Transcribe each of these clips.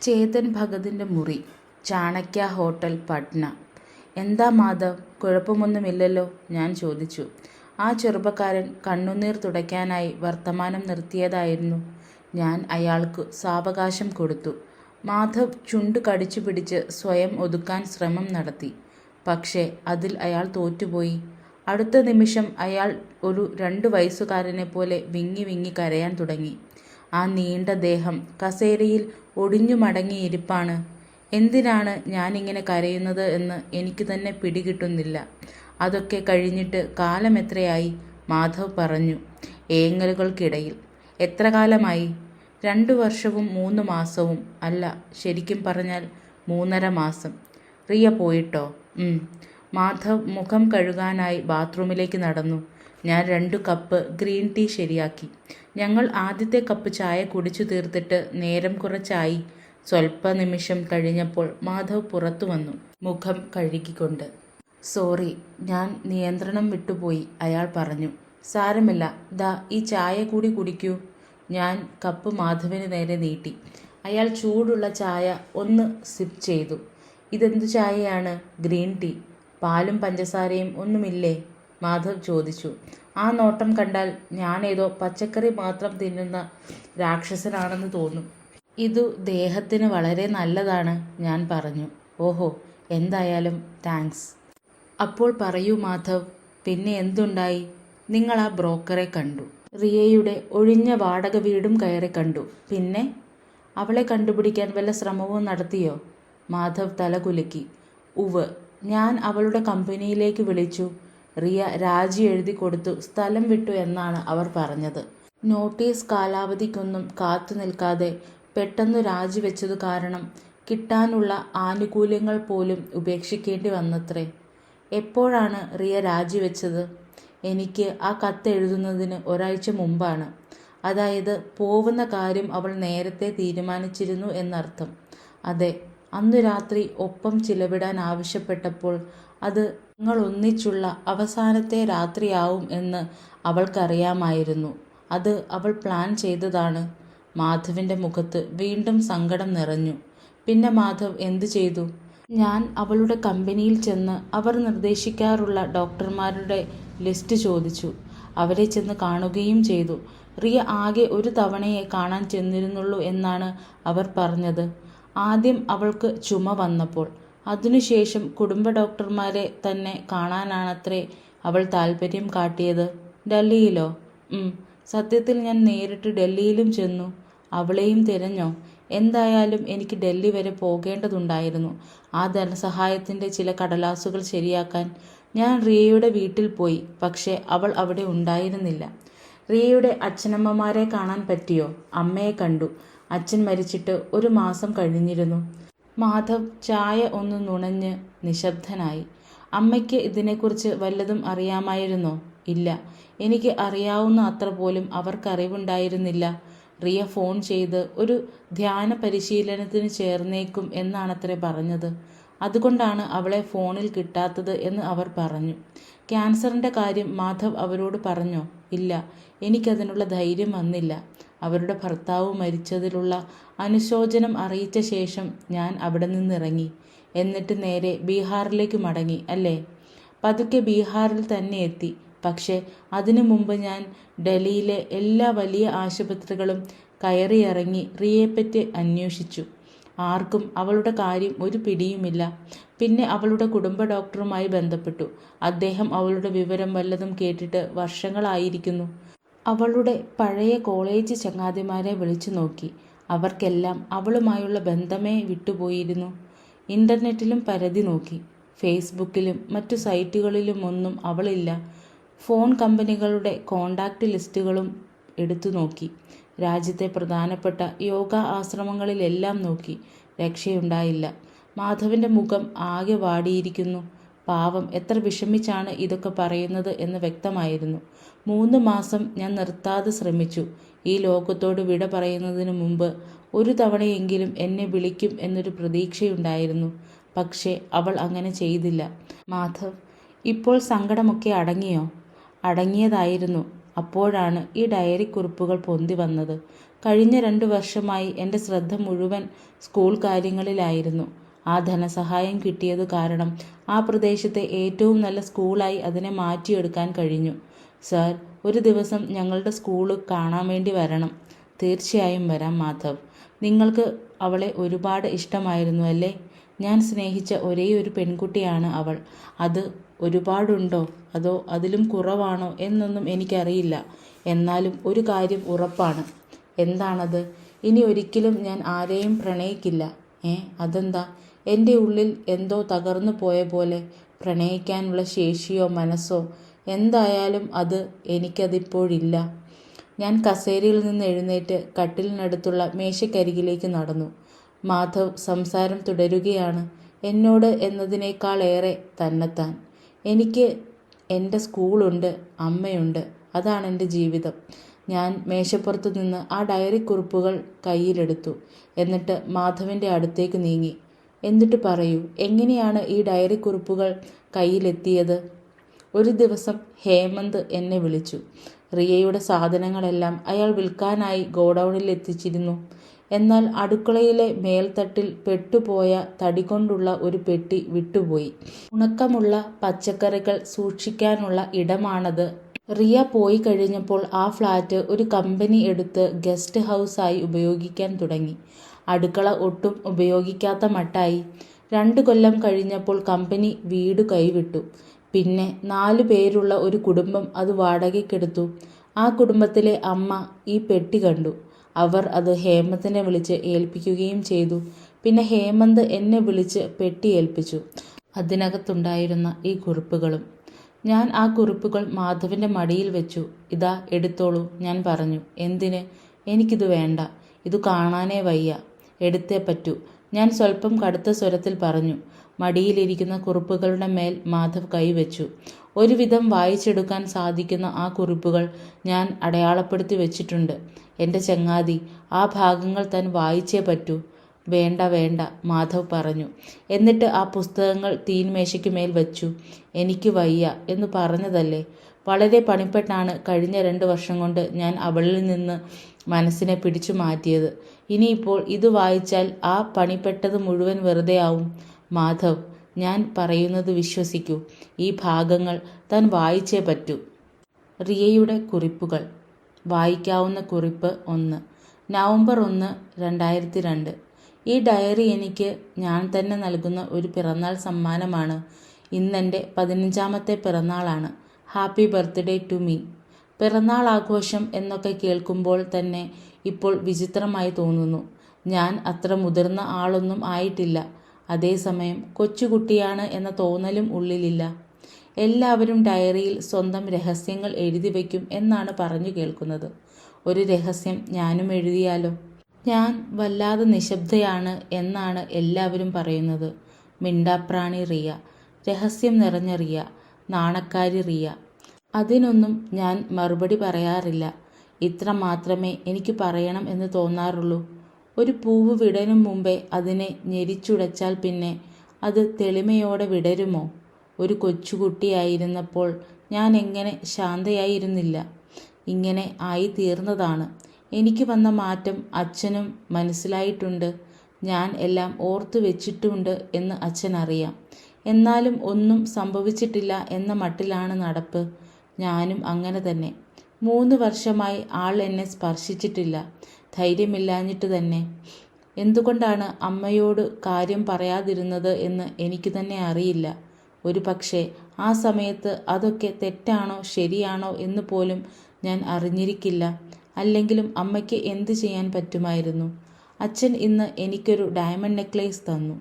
ചേതൻ ഭഗതിൻ്റെ മുറി, ചാണക്യ ഹോട്ടൽ, പട്ന. എന്താ മാധവ്, കുഴപ്പമൊന്നുമില്ലല്ലോ? ഞാൻ ചോദിച്ചു. ആ ചെറുപ്പക്കാരൻ കണ്ണുനീർ തുടയ്ക്കാനായി വർത്തമാനം നിർത്തിയതായിരുന്നു. ഞാൻ അയാൾക്ക് സാവകാശം കൊടുത്തു. മാധവ് ചുണ്ട് കടിച്ചു പിടിച്ച് സ്വയം ഒതുക്കാൻ ശ്രമം നടത്തി. പക്ഷേ അതിൽ അയാൾ തോറ്റുപോയി. അടുത്ത നിമിഷം അയാൾ ഒരു 2 വയസ്സുകാരനെ പോലെ വിങ്ങി വിങ്ങി കരയാൻ തുടങ്ങി. ആ നീണ്ട ദേഹം കസേരയിൽ ഒടിഞ്ഞു മടങ്ങിയിരിപ്പാണ്. എന്തിനാണ് ഞാനിങ്ങനെ കരയുന്നത് എന്ന് എനിക്ക് തന്നെ പിടികിട്ടുന്നില്ല. അതൊക്കെ കഴിഞ്ഞിട്ട് കാലം എത്രയായി? മാധവ് പറഞ്ഞു ഏങ്ങലുകൾക്കിടയിൽ. എത്ര കാലമായി? 2 വർഷവും 3 മാസവും. അല്ല, ശരിക്കും പറഞ്ഞാൽ 3.5 മാസം. റിയ പോയിട്ടോ? മാധവ് മുഖം കഴുകാനായി ബാത്റൂമിലേക്ക് നടന്നു. ഞാൻ 2 കപ്പ് ഗ്രീൻ ടീ ശരിയാക്കി. ഞങ്ങൾ ആദ്യത്തെ കപ്പ് ചായ കുടിച്ചു തീർത്തിട്ട് നേരം കുറച്ചായി. സ്വൽപ്പ നിമിഷം കഴിഞ്ഞപ്പോൾ മാധവ് പുറത്തു വന്നു, മുഖം കഴുകിക്കൊണ്ട്. സോറി, ഞാൻ നിയന്ത്രണം വിട്ടുപോയി, അയാൾ പറഞ്ഞു. സാരമില്ല, ദാ ഈ ചായ കൂടി കുടിക്കൂ. ഞാൻ കപ്പ് മാധവിന് നേരെ നീട്ടി. അയാൾ ചൂടുള്ള ചായ ഒന്ന് സിപ്പ് ചെയ്തു. ഇതെന്തു ചായയാണ്? Green tea. പാലും പഞ്ചസാരയും ഒന്നുമില്ലേ? മാധവ് ചോദിച്ചു. ആ നോട്ടം കണ്ടാൽ ഞാനേതോ പച്ചക്കറി മാത്രം തിന്നുന്ന രാക്ഷസനാണെന്ന് തോന്നും. ഇതു ദേഹത്തിന് വളരെ നല്ലതാണ്, ഞാൻ പറഞ്ഞു. ഓഹോ, എന്തായാലും താങ്ക്സ്. അപ്പോൾ പറയൂ മാധവ്, പിന്നെ എന്തുണ്ടായി? നിങ്ങൾ ആ ബ്രോക്കറെ കണ്ടു, റിയയുടെ ഒഴിഞ്ഞ വാടക വീടും കയറി കണ്ടു. പിന്നെ അവളെ കണ്ടുപിടിക്കാൻ വല്ല ശ്രമവും നടത്തിയോ? മാധവ് തലകുലുക്കി. ഉവ്, ഞാൻ അവളുടെ കമ്പനിയിലേക്ക് വിളിച്ചു. റിയ രാജി എഴുതി കൊടുത്തു സ്ഥലം വിട്ടു എന്നാണ് അവർ പറഞ്ഞത്. നോട്ടീസ് കാലാവധിക്കൊന്നും കാത്തു നിൽക്കാതെ പെട്ടെന്ന് രാജിവെച്ചതു കാരണം കിട്ടാനുള്ള ആനുകൂല്യങ്ങൾ പോലും ഉപേക്ഷിക്കേണ്ടി വന്നത്രേ. എപ്പോഴാണ് റിയ രാജിവെച്ചത്? എനിക്ക് ആ കത്ത് എഴുതുന്നതിന് ഒരാഴ്ച മുമ്പാണ്. അതായത് പോവുന്ന കാര്യം അവൾ നേരത്തെ തീരുമാനിച്ചിരുന്നു എന്നർത്ഥം. അതെ, അന്നു രാത്രി ഒപ്പം ചിലവിടാൻ ആവശ്യപ്പെട്ടപ്പോൾ അത് ഞങ്ങൾ ഒന്നിച്ചുള്ള അവസാനത്തെ രാത്രിയാവും എന്ന് അവൾക്കറിയാമായിരുന്നു. അത് അവൾ പ്ലാൻ ചെയ്തതാണ്. മാധവിൻ്റെ മുഖത്ത് വീണ്ടും സങ്കടം നിറഞ്ഞു. പിന്നെ മാധവ് എന്തു ചെയ്തു? ഞാൻ അവളുടെ കമ്പനിയിൽ ചെന്ന് അവർ നിർദ്ദേശിക്കാറുള്ള ഡോക്ടർമാരുടെ ലിസ്റ്റ് ചോദിച്ചു. അവരെ ചെന്ന് കാണുകയും ചെയ്തു. റിയ ആകെ ഒരു തവണയെ കാണാൻ ചെന്നിരുന്നുള്ളൂ എന്നാണ് അവർ പറഞ്ഞത്. ആദ്യം അവൾക്ക് ചുമ വന്നപ്പോൾ. അതിനുശേഷം കുടുംബ ഡോക്ടർമാരെ തന്നെ കാണാനാണത്രേ അവൾ താല്പര്യം കാട്ടിയത്. ഡൽഹിയിലോ? സത്യത്തിൽ ഞാൻ നേരിട്ട് ഡൽഹിയിലും ചെന്നു. അവളെയും തിരഞ്ഞോ? എന്തായാലും എനിക്ക് ഡൽഹി വരെ പോകേണ്ടതുണ്ടായിരുന്നു. ആ ധനസഹായത്തിൻ്റെ ചില കടലാസുകൾ ശരിയാക്കാൻ ഞാൻ റിയയുടെ വീട്ടിൽ പോയി. പക്ഷേ അവൾ അവിടെ ഉണ്ടായിരുന്നില്ല. റിയയുടെ അച്ഛനമ്മമാരെ കാണാൻ പറ്റിയോ? അമ്മയെ കണ്ടു. അച്ഛൻ മരിച്ചിട്ട് 1 മാസം കഴിഞ്ഞിരുന്നു. മാധവ് ചായ ഒന്ന് നുണഞ്ഞ് നിശബ്ദനായി. അമ്മയ്ക്ക് ഇതിനെക്കുറിച്ച് വല്ലതും അറിയാമായിരുന്നോ? ഇല്ല, എനിക്ക് അറിയാവുന്ന അത്ര പോലും അവർക്കറിവുണ്ടായിരുന്നില്ല. റിയ ഫോൺ ചെയ്ത് ഒരു ധ്യാന പരിശീലനത്തിന് ചേർന്നേക്കും എന്നാണത്രേ പറഞ്ഞത്. അതുകൊണ്ടാണ് അവളെ ഫോണിൽ കിട്ടാത്തത് എന്ന് അവർ പറഞ്ഞു. ക്യാൻസറിൻ്റെ കാര്യം മാധവ് അവരോട് പറഞ്ഞോ? ഇല്ല, എനിക്കതിനുള്ള ധൈര്യം വന്നില്ല. അവരുടെ ഭർത്താവ് മരിച്ചതിലുള്ള അനുശോചനം അറിയിച്ച ശേഷം ഞാൻ അവിടെ നിന്നിറങ്ങി. എന്നിട്ട് നേരെ ബീഹാറിലേക്ക് മടങ്ങി, അല്ലേ? പതുക്കെ ബീഹാറിൽ തന്നെ എത്തി. പക്ഷേ അതിനു മുമ്പ് ഞാൻ ഡൽഹിയിലെ എല്ലാ വലിയ ആശുപത്രികളും കയറിയിറങ്ങി റിയയെപ്പറ്റി അന്വേഷിച്ചു. ആർക്കും അവളുടെ കാര്യം ഒരു പിടിയുമില്ല. പിന്നെ അവളുടെ കുടുംബ ഡോക്ടറുമായി ബന്ധപ്പെട്ടു. അദ്ദേഹം അവളുടെ വിവരം വല്ലതും കേട്ടിട്ട് വർഷങ്ങളായിരിക്കുന്നു. അവളുടെ പഴയ കോളേജ് ചങ്ങാതിമാരെ വിളിച്ചു നോക്കി. അവർക്കെല്ലാം അവളുമായുള്ള ബന്ധമേ വിട്ടുപോയിരുന്നു. ഇൻ്റർനെറ്റിലും പരതി നോക്കി. ഫേസ്ബുക്കിലും മറ്റു സൈറ്റുകളിലുമൊന്നും അവളില്ല. ഫോൺ കമ്പനികളുടെ കോണ്ടാക്റ്റ് ലിസ്റ്റുകളും എടുത്തു നോക്കി. രാജ്യത്തെ പ്രധാനപ്പെട്ട യോഗ ആശ്രമങ്ങളിലെല്ലാം നോക്കി. രക്ഷയുണ്ടായില്ല. മാധവിൻ്റെ മുഖം ആകെ വാടിയിരിക്കുന്നു. പാവം, എത്ര വിഷമിച്ചാണ് ഇതൊക്കെ പറയുന്നത് എന്ന് വ്യക്തമായിരുന്നു. 3 മാസം ഞാൻ നിർത്താതെ ശ്രമിച്ചു. ഈ ലോകത്തോട് വിട പറയുന്നതിന് മുമ്പ് ഒരു തവണയെങ്കിലും എന്നെ വിളിക്കും എന്നൊരു പ്രതീക്ഷയുണ്ടായിരുന്നു. പക്ഷേ അവൾ അങ്ങനെ ചെയ്തില്ല. മാധവ്, ഇപ്പോൾ സങ്കടമൊക്കെ അടങ്ങിയോ? അടങ്ങിയതായിരുന്നു. അപ്പോഴാണ് ഈ ഡയറി കുറിപ്പുകൾ പൊന്തി വന്നത്. കഴിഞ്ഞ 2 വർഷമായി എൻ്റെ ശ്രദ്ധ മുഴുവൻ സ്കൂൾ കാര്യങ്ങളിലായിരുന്നു. ആ ധനസഹായം കിട്ടിയത് കാരണം ആ പ്രദേശത്തെ ഏറ്റവും നല്ല സ്കൂളായി അതിനെ മാറ്റിയെടുക്കാൻ കഴിഞ്ഞു. സാർ, ഒരു ദിവസം ഞങ്ങളുടെ സ്കൂള് കാണാൻ വേണ്ടി വരണം. തീർച്ചയായും വരാം മാധവ്. നിങ്ങൾക്ക് അവളെ ഒരുപാട് ഇഷ്ടമായിരുന്നു അല്ലേ? ഞാൻ സ്നേഹിച്ച ഒരേയൊരു പെൺകുട്ടിയാണ് അവൾ. അത് ഒരുപാടുണ്ടോ അതോ അതിലും കുറവാണോ എന്നൊന്നും എനിക്കറിയില്ല. എന്നാലും ഒരു കാര്യം ഉറപ്പാണ്. എന്താണത്? ഇനി ഒരിക്കലും ഞാൻ ആരെയും പ്രണയിക്കില്ല. അതെന്താ? എൻ്റെ ഉള്ളിൽ എന്തോ തകർന്നു പോയ പോലെ. പ്രണയിക്കാനുള്ള ശേഷിയോ മനസ്സോ എന്തായാലും എനിക്കതിപ്പോഴില്ല. ഞാൻ കസേരയിൽ നിന്ന് എഴുന്നേറ്റ് കട്ടിലിനടുത്തുള്ള മേശക്കരികിലേക്ക് നടന്നു. മാധവ് സംസാരം തുടരുകയാണ്, എന്നോട് എന്നതിനേക്കാളേറെ തന്നെത്താൻ. എനിക്ക് എൻ്റെ സ്കൂളുണ്ട്, അമ്മയുണ്ട്. അതാണെൻ്റെ ജീവിതം. ഞാൻ മേശപ്പുറത്ത് നിന്ന് ആ ഡയറി കുറിപ്പുകൾ കയ്യിലെടുത്തു. എന്നിട്ട് മാധവിൻ്റെ അടുത്തേക്ക് നീങ്ങി. എന്നിട്ട് പറയൂ, എങ്ങനെയാണ് ഈ ഡയറി കുറിപ്പുകൾ കയ്യിലെത്തിയത്? ഒരു ദിവസം ഹേമന്ത് എന്നെ വിളിച്ചു. റിയയുടെ സാധനങ്ങളെല്ലാം അയാൾ വിൽക്കാനായി ഗോഡൗണിൽ എത്തിച്ചിരുന്നു. എന്നാൽ അടുക്കളയിലെ മേൽത്തട്ടിൽ പെട്ടുപോയ തടി കൊണ്ടുള്ള ഒരു പെട്ടി വിട്ടുപോയി. ഉണക്കമുള്ള പച്ചക്കറികൾ സൂക്ഷിക്കാനുള്ള ഇടമാണത്. റിയ പോയി കഴിഞ്ഞപ്പോൾ ആ ഫ്ലാറ്റ് ഒരു കമ്പനി എടുത്ത് ഗസ്റ്റ് ഹൗസായി ഉപയോഗിക്കാൻ തുടങ്ങി. അടുക്കള ഒട്ടും ഉപയോഗിക്കാത്ത മട്ടായി. 2 കൊല്ലം കഴിഞ്ഞപ്പോൾ കമ്പനി വീട് കൈവിട്ടു. പിന്നെ 4 പേരുള്ള ഒരു കുടുംബം അത് വാടകയ്ക്കെടുത്തു. ആ കുടുംബത്തിലെ അമ്മ ഈ പെട്ടി കണ്ടു. അവർ അത് ഹേമന്തിനെ വിളിച്ച് ഏൽപ്പിക്കുകയും ചെയ്തു. പിന്നെ ഹേമന്ത് എന്നെ വിളിച്ച് പെട്ടി ഏൽപ്പിച്ചു. അതിനകത്തുണ്ടായിരുന്ന ഈ കുറിപ്പുകളും. ഞാൻ ആ കുറിപ്പുകൾ മാധവിൻ്റെ മടിയിൽ വെച്ചു. ഇതാ എടുത്തോളൂ, ഞാൻ പറഞ്ഞു. എന്തിന്? എനിക്കിത് വേണ്ട. ഇത് കാണാനേ വയ്യ. എടുത്തേ പറ്റൂ, ഞാൻ സ്വല്പം കടുത്ത സ്വരത്തിൽ പറഞ്ഞു. മടിയിലിരിക്കുന്ന കുറിപ്പുകളുടെ മേൽ മാധവ് കൈവച്ചു. ഒരുവിധം വായിച്ചെടുക്കാൻ സാധിക്കുന്ന ആ കുറിപ്പുകൾ ഞാൻ അടയാളപ്പെടുത്തി വെച്ചിട്ടുണ്ട്. എൻ്റെ ചങ്ങാതി, ആ ഭാഗങ്ങൾ താൻ വായിച്ചേ പറ്റൂ. വേണ്ട വേണ്ട, മാധവ് പറഞ്ഞു. എന്നിട്ട് ആ പുസ്തകങ്ങൾ തീൻമേശയ്ക്ക് മേൽ വച്ചു. എനിക്ക് വയ്യ എന്ന് പറഞ്ഞതല്ലേ. വളരെ പണിപ്പെട്ടാണ് കഴിഞ്ഞ 2 വർഷം കൊണ്ട് ഞാൻ അവളിൽ നിന്ന് മനസ്സിനെ പിടിച്ചു മാറ്റിയത്. ഇനിയിപ്പോൾ ഇത് വായിച്ചാൽ ആ പണിപ്പെട്ടത് മുഴുവൻ വെറുതെ ആവും. മാധവ്, ഞാൻ പറയുന്നത് വിശ്വസിക്കൂ. ഈ ഭാഗങ്ങൾ താൻ വായിച്ചേ പറ്റൂ. റിയയുടെ കുറിപ്പുകൾ. വായിക്കാവുന്ന കുറിപ്പ് 1. നവംബർ 1, 2002. ഈ ഡയറി എനിക്ക് ഞാൻ തന്നെ നൽകുന്ന ഒരു പിറന്നാൾ സമ്മാനമാണ്. ഇന്നെൻ്റെ 15ാമത്തെ പിറന്നാളാണ്. Happy birthday to me. പിറന്നാൾ ആഘോഷം എന്നൊക്കെ കേൾക്കുമ്പോൾ തന്നെ ഇപ്പോൾ വിചിത്രമായി തോന്നുന്നു. ഞാൻ അത്ര മുതിർന്ന ആളൊന്നും ആയിട്ടില്ല. അതേസമയം കൊച്ചുകുട്ടിയാണ് എന്ന തോന്നലും ഉള്ളിലില്ല. എല്ലാവരും ഡയറിയിൽ സ്വന്തം രഹസ്യങ്ങൾ എഴുതി വയ്ക്കും എന്നാണ് പറഞ്ഞു കേൾക്കുന്നത്. ഒരു രഹസ്യം ഞാനും എഴുതിയാലോ? ഞാൻ വല്ലാതെ നിശബ്ദയാണ് എന്നാണ് എല്ലാവരും പറയുന്നത്. മിണ്ടാപ്രാണി റിയ, രഹസ്യം നിറഞ്ഞ റിയ, നാണക്കാരി റിയ. അതിനൊന്നും ഞാൻ മറുപടി പറയാറില്ല. ഇത്ര മാത്രമേ എനിക്ക് പറയണം എന്ന് തോന്നാറുള്ളൂ. ഒരു പൂവ് വിടരും മുമ്പേ അതിനെ ഞെരിച്ചുടച്ചാൽ പിന്നെ അത് തെളിമയോടെ വിടരുമോ? ഒരു കൊച്ചുകുട്ടിയായിരുന്നപ്പോൾ ഞാൻ എങ്ങനെ ശാന്തയായിരുന്നില്ല. ഇങ്ങനെ ആയിത്തീർന്നതാണ്. എനിക്ക് വന്ന മാറ്റം അച്ഛനും മനസ്സിലായിട്ടുണ്ട്. ഞാൻ എല്ലാം ഓർത്തു വെച്ചിട്ടുണ്ട് എന്ന് അച്ഛനറിയാം. എന്നാലും ഒന്നും സംഭവിച്ചിട്ടില്ല എന്ന മട്ടിലാണ് നടപ്പ്. ഞാനും അങ്ങനെ തന്നെ. 3 വർഷമായി ആൾ എന്നെ സ്പർശിച്ചിട്ടില്ല. ധൈര്യമില്ലാഞ്ഞിട്ട് തന്നെ. എന്തുകൊണ്ടാണ് അമ്മയോട് കാര്യം പറയാതിരുന്നത് എന്ന് എനിക്ക് തന്നെ അറിയില്ല. ഒരു പക്ഷേ ആ സമയത്ത് അതൊക്കെ തെറ്റാണോ ശരിയാണോ എന്ന് പോലും ഞാൻ അറിഞ്ഞിരിക്കില്ല. അല്ലെങ്കിലും അമ്മയ്ക്ക് എന്ത് ചെയ്യാൻ പറ്റുമായിരുന്നു? അച്ഛൻ ഇന്ന് എനിക്കൊരു ഡയമണ്ട് നെക്ലേസ് തന്നു.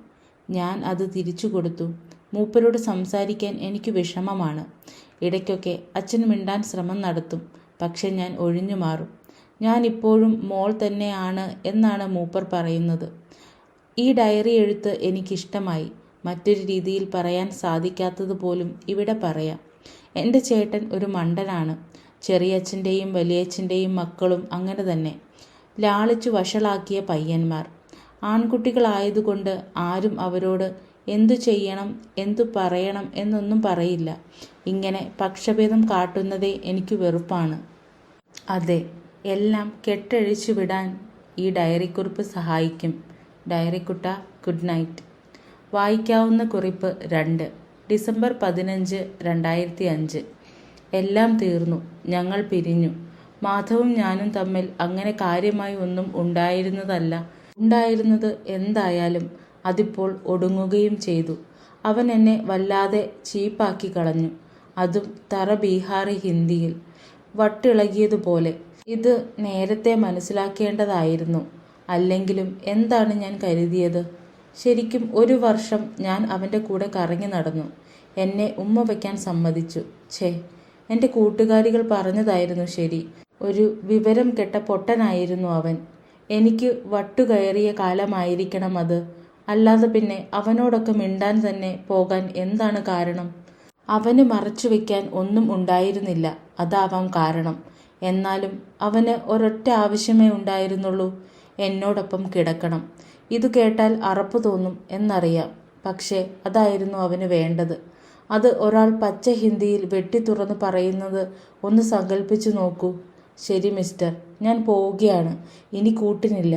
ഞാൻ അത് തിരിച്ചു കൊടുത്തു. മൂപ്പരോട് സംസാരിക്കാൻ എനിക്ക് വിഷമമാണ്. ഇടയ്ക്കൊക്കെ അച്ഛൻ മിണ്ടാൻ ശ്രമം നടത്തും. പക്ഷെ ഞാൻ ഒഴിഞ്ഞു മാറും. ഞാൻ ഇപ്പോഴും മോൾ തന്നെയാണ് എന്നാണ് മൂപ്പർ പറയുന്നത്. ഈ ഡയറി എഴുത്ത് എനിക്കിഷ്ടമായി. മറ്റൊരു രീതിയിൽ പറയാൻ സാധിക്കാത്തത് പോലും ഇവിടെ പറയാം. എൻ്റെ ചേട്ടൻ ഒരു മണ്ടനാണ്. ചെറിയച്ഛൻ്റെയും വലിയച്ഛൻ്റെയും മക്കളും അങ്ങനെ തന്നെ. ലാളിച്ചു വഷളാക്കിയ പയ്യന്മാർ. ആൺകുട്ടികളായതുകൊണ്ട് ആരും അവരോട് എന്തു ചെയ്യണം എന്തു പറയണം എന്നൊന്നും പറയില്ല. ഇങ്ങനെ പക്ഷഭേദം കാട്ടുന്നതേ എനിക്ക് വെറുപ്പാണ്. അതെ, എല്ലാം കെട്ടഴിച്ചു വിടാൻ ഈ ഡയറിക്കുറിപ്പ് സഹായിക്കും. ഡയറിക്കുട്ട, ഗുഡ് നൈറ്റ്. വായിക്കാവുന്ന കുറിപ്പ് 2. ഡിസംബർ 15, 2005. എല്ലാം തീർന്നു. ഞങ്ങൾ പിരിഞ്ഞു. മാധവും ഞാനും തമ്മിൽ അങ്ങനെ കാര്യമായി ഒന്നും ഉണ്ടായിരുന്നത് എന്തായാലും അതിപ്പോൾ ഒടുങ്ങുകയും ചെയ്തു. അവൻ എന്നെ വല്ലാതെ ചീപ്പാക്കി കളഞ്ഞു. അതും തറ ബീഹാറി ഹിന്ദിയിൽ, വട്ടിളകിയതുപോലെ. ഇത് നേരത്തെ മനസ്സിലാക്കേണ്ടതായിരുന്നു. അല്ലെങ്കിലും എന്താണ് ഞാൻ കരുതിയത്? ശരിക്കും 1 വർഷം ഞാൻ അവൻ്റെ കൂടെ കറങ്ങി നടന്നു. എന്നെ ഉമ്മ വയ്ക്കാൻ സമ്മതിച്ചു. എൻ്റെ കൂട്ടുകാരികൾ പറഞ്ഞതായിരുന്നു ശരി. ഒരു വിവരം കെട്ട പൊട്ടനായിരുന്നു അവൻ. എനിക്ക് വട്ടുകയറിയ കാലമായിരിക്കണം അത്. അല്ലാതെ പിന്നെ അവനോടൊക്കെ മിണ്ടാൻ തന്നെ പോകാൻ എന്താണ് കാരണം? അവന് മറച്ചുവെക്കാൻ ഒന്നും ഉണ്ടായിരുന്നില്ല, അതാവാം കാരണം. എന്നാലും അവന് ഒരൊറ്റ ആവശ്യമേ ഉണ്ടായിരുന്നുള്ളൂ, എന്നോടൊപ്പം കിടക്കണം. ഇതു കേട്ടാൽ അറപ്പ് തോന്നും എന്നറിയാം. പക്ഷേ അതായിരുന്നു അവന് വേണ്ടത്. അത് ഒരാൾ പച്ച ഹിന്ദിയിൽ വെട്ടിത്തുറന്ന് പറയുന്നത് ഒന്ന് സങ്കല്പിച്ചു നോക്കൂ. ശരി മിസ്റ്റർ, ഞാൻ പോവുകയാണ്. ഇനി കൂട്ടിനില്ല.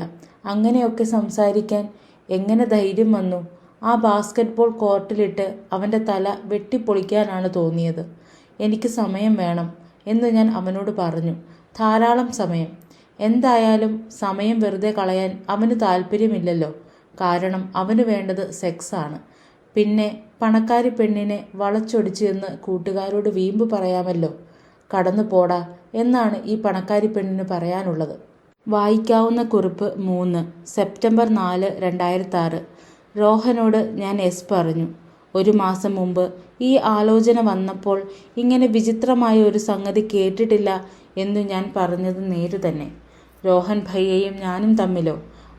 അങ്ങനെയൊക്കെ സംസാരിക്കാൻ എങ്ങനെ ധൈര്യം വന്നു? ആ ബാസ്കറ്റ്ബോൾ കോർട്ടിലിട്ട് അവൻ്റെ തല വെട്ടിപ്പൊളിക്കാനാണ് തോന്നിയത്. എനിക്ക് സമയം വേണം എന്ന് ഞാൻ അവനോട് പറഞ്ഞു. ധാരാളം സമയം. എന്തായാലും സമയം വെറുതെ കളയാൻ അവന് താല്പര്യമില്ലല്ലോ. കാരണം അവന് വേണ്ടത് സെക്സാണ്. പിന്നെ പണക്കാരി പെണ്ണിനെ വളച്ചൊടിച്ചു എന്ന് കൂട്ടുകാരോട് വീമ്പ് പറയാമല്ലോ. കടന്നു പോടാ എന്നാണ് ഈ പണക്കാരി പെണ്ണിന് പറയാനുള്ളത്. വായിക്കാവുന്ന കുറിപ്പ് 3. സെപ്റ്റംബർ 4, 2006. രോഹനോട് ഞാൻ പറഞ്ഞു. 1 മാസം മുമ്പ് ഈ ആലോചന വന്നപ്പോൾ ഇങ്ങനെ വിചിത്രമായ ഒരു സംഗതി കേട്ടിട്ടില്ല എന്നു ഞാൻ പറഞ്ഞത് നേരു തന്നെ. രോഹൻ ഭയ്യയും ഞാനും തമ്മിലോ?